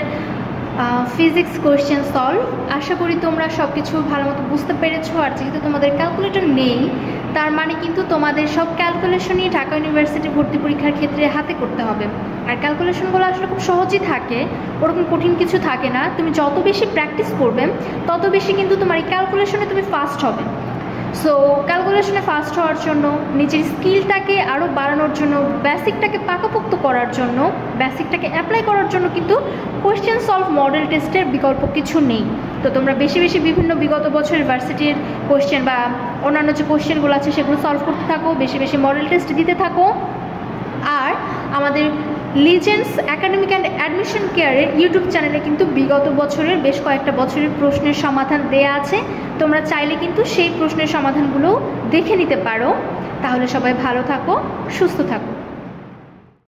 ফিজিক্স কোয়েশ্চেন সলভ। আশা করি তোমরা সব কিছু ভালো মতো বুঝতে পেরেছো। আর যেহেতু তোমাদের ক্যালকুলেটর নেই, তার মানে কিন্তু তোমাদের সব ক্যালকুলেশনই ঢাকা ইউনিভার্সিটি ভর্তি পরীক্ষার ক্ষেত্রে হাতে করতে হবে। আর ক্যালকুলেশনগুলো আসলে খুব সহজই থাকে, ওরকম কঠিন কিছু থাকে না। তুমি যত বেশি প্র্যাকটিস করবে তত বেশি কিন্তু তোমার এই ক্যালকুলেশনে তুমি ফাস্ট হবে। সো ক্যালকুলেশনে ফাস্ট হওয়ার জন্য, নিজের স্কিলটাকে আরও বাড়ানোর জন্য, বেসিকটাকে পাকাপোক্ত করার জন্য, বেসিকটাকে অ্যাপ্লাই করার জন্য কিন্তু কোয়েশ্চেন সলভ মডেল টেস্টের বিকল্প কিছু নেই। তো তোমরা বেশি বেশি বিভিন্ন বিগত বছরের ভার্সিটির কোয়েশ্চেন বা অন্যান্য যে কোয়েশ্চেনগুলো আছে সেগুলো সলভ করতে থাকো, বেশি বেশি মডেল টেস্ট দিতে থাকো। আর আমাদের লিজেন্ডস একাডেমিক অ্যান্ড অ্যাডমিশন কেয়ারের ইউটিউব চ্যানেলে কিন্তু বিগত বছরের বেশ কয়েকটা বছরের প্রশ্নের সমাধান দেয়া আছে, তোমরা চাইলে কিন্তু সেই প্রশ্নের সমাধানগুলো দেখে নিতে পারো। তাহলে সবাই ভালো থাকো, সুস্থ থাকো।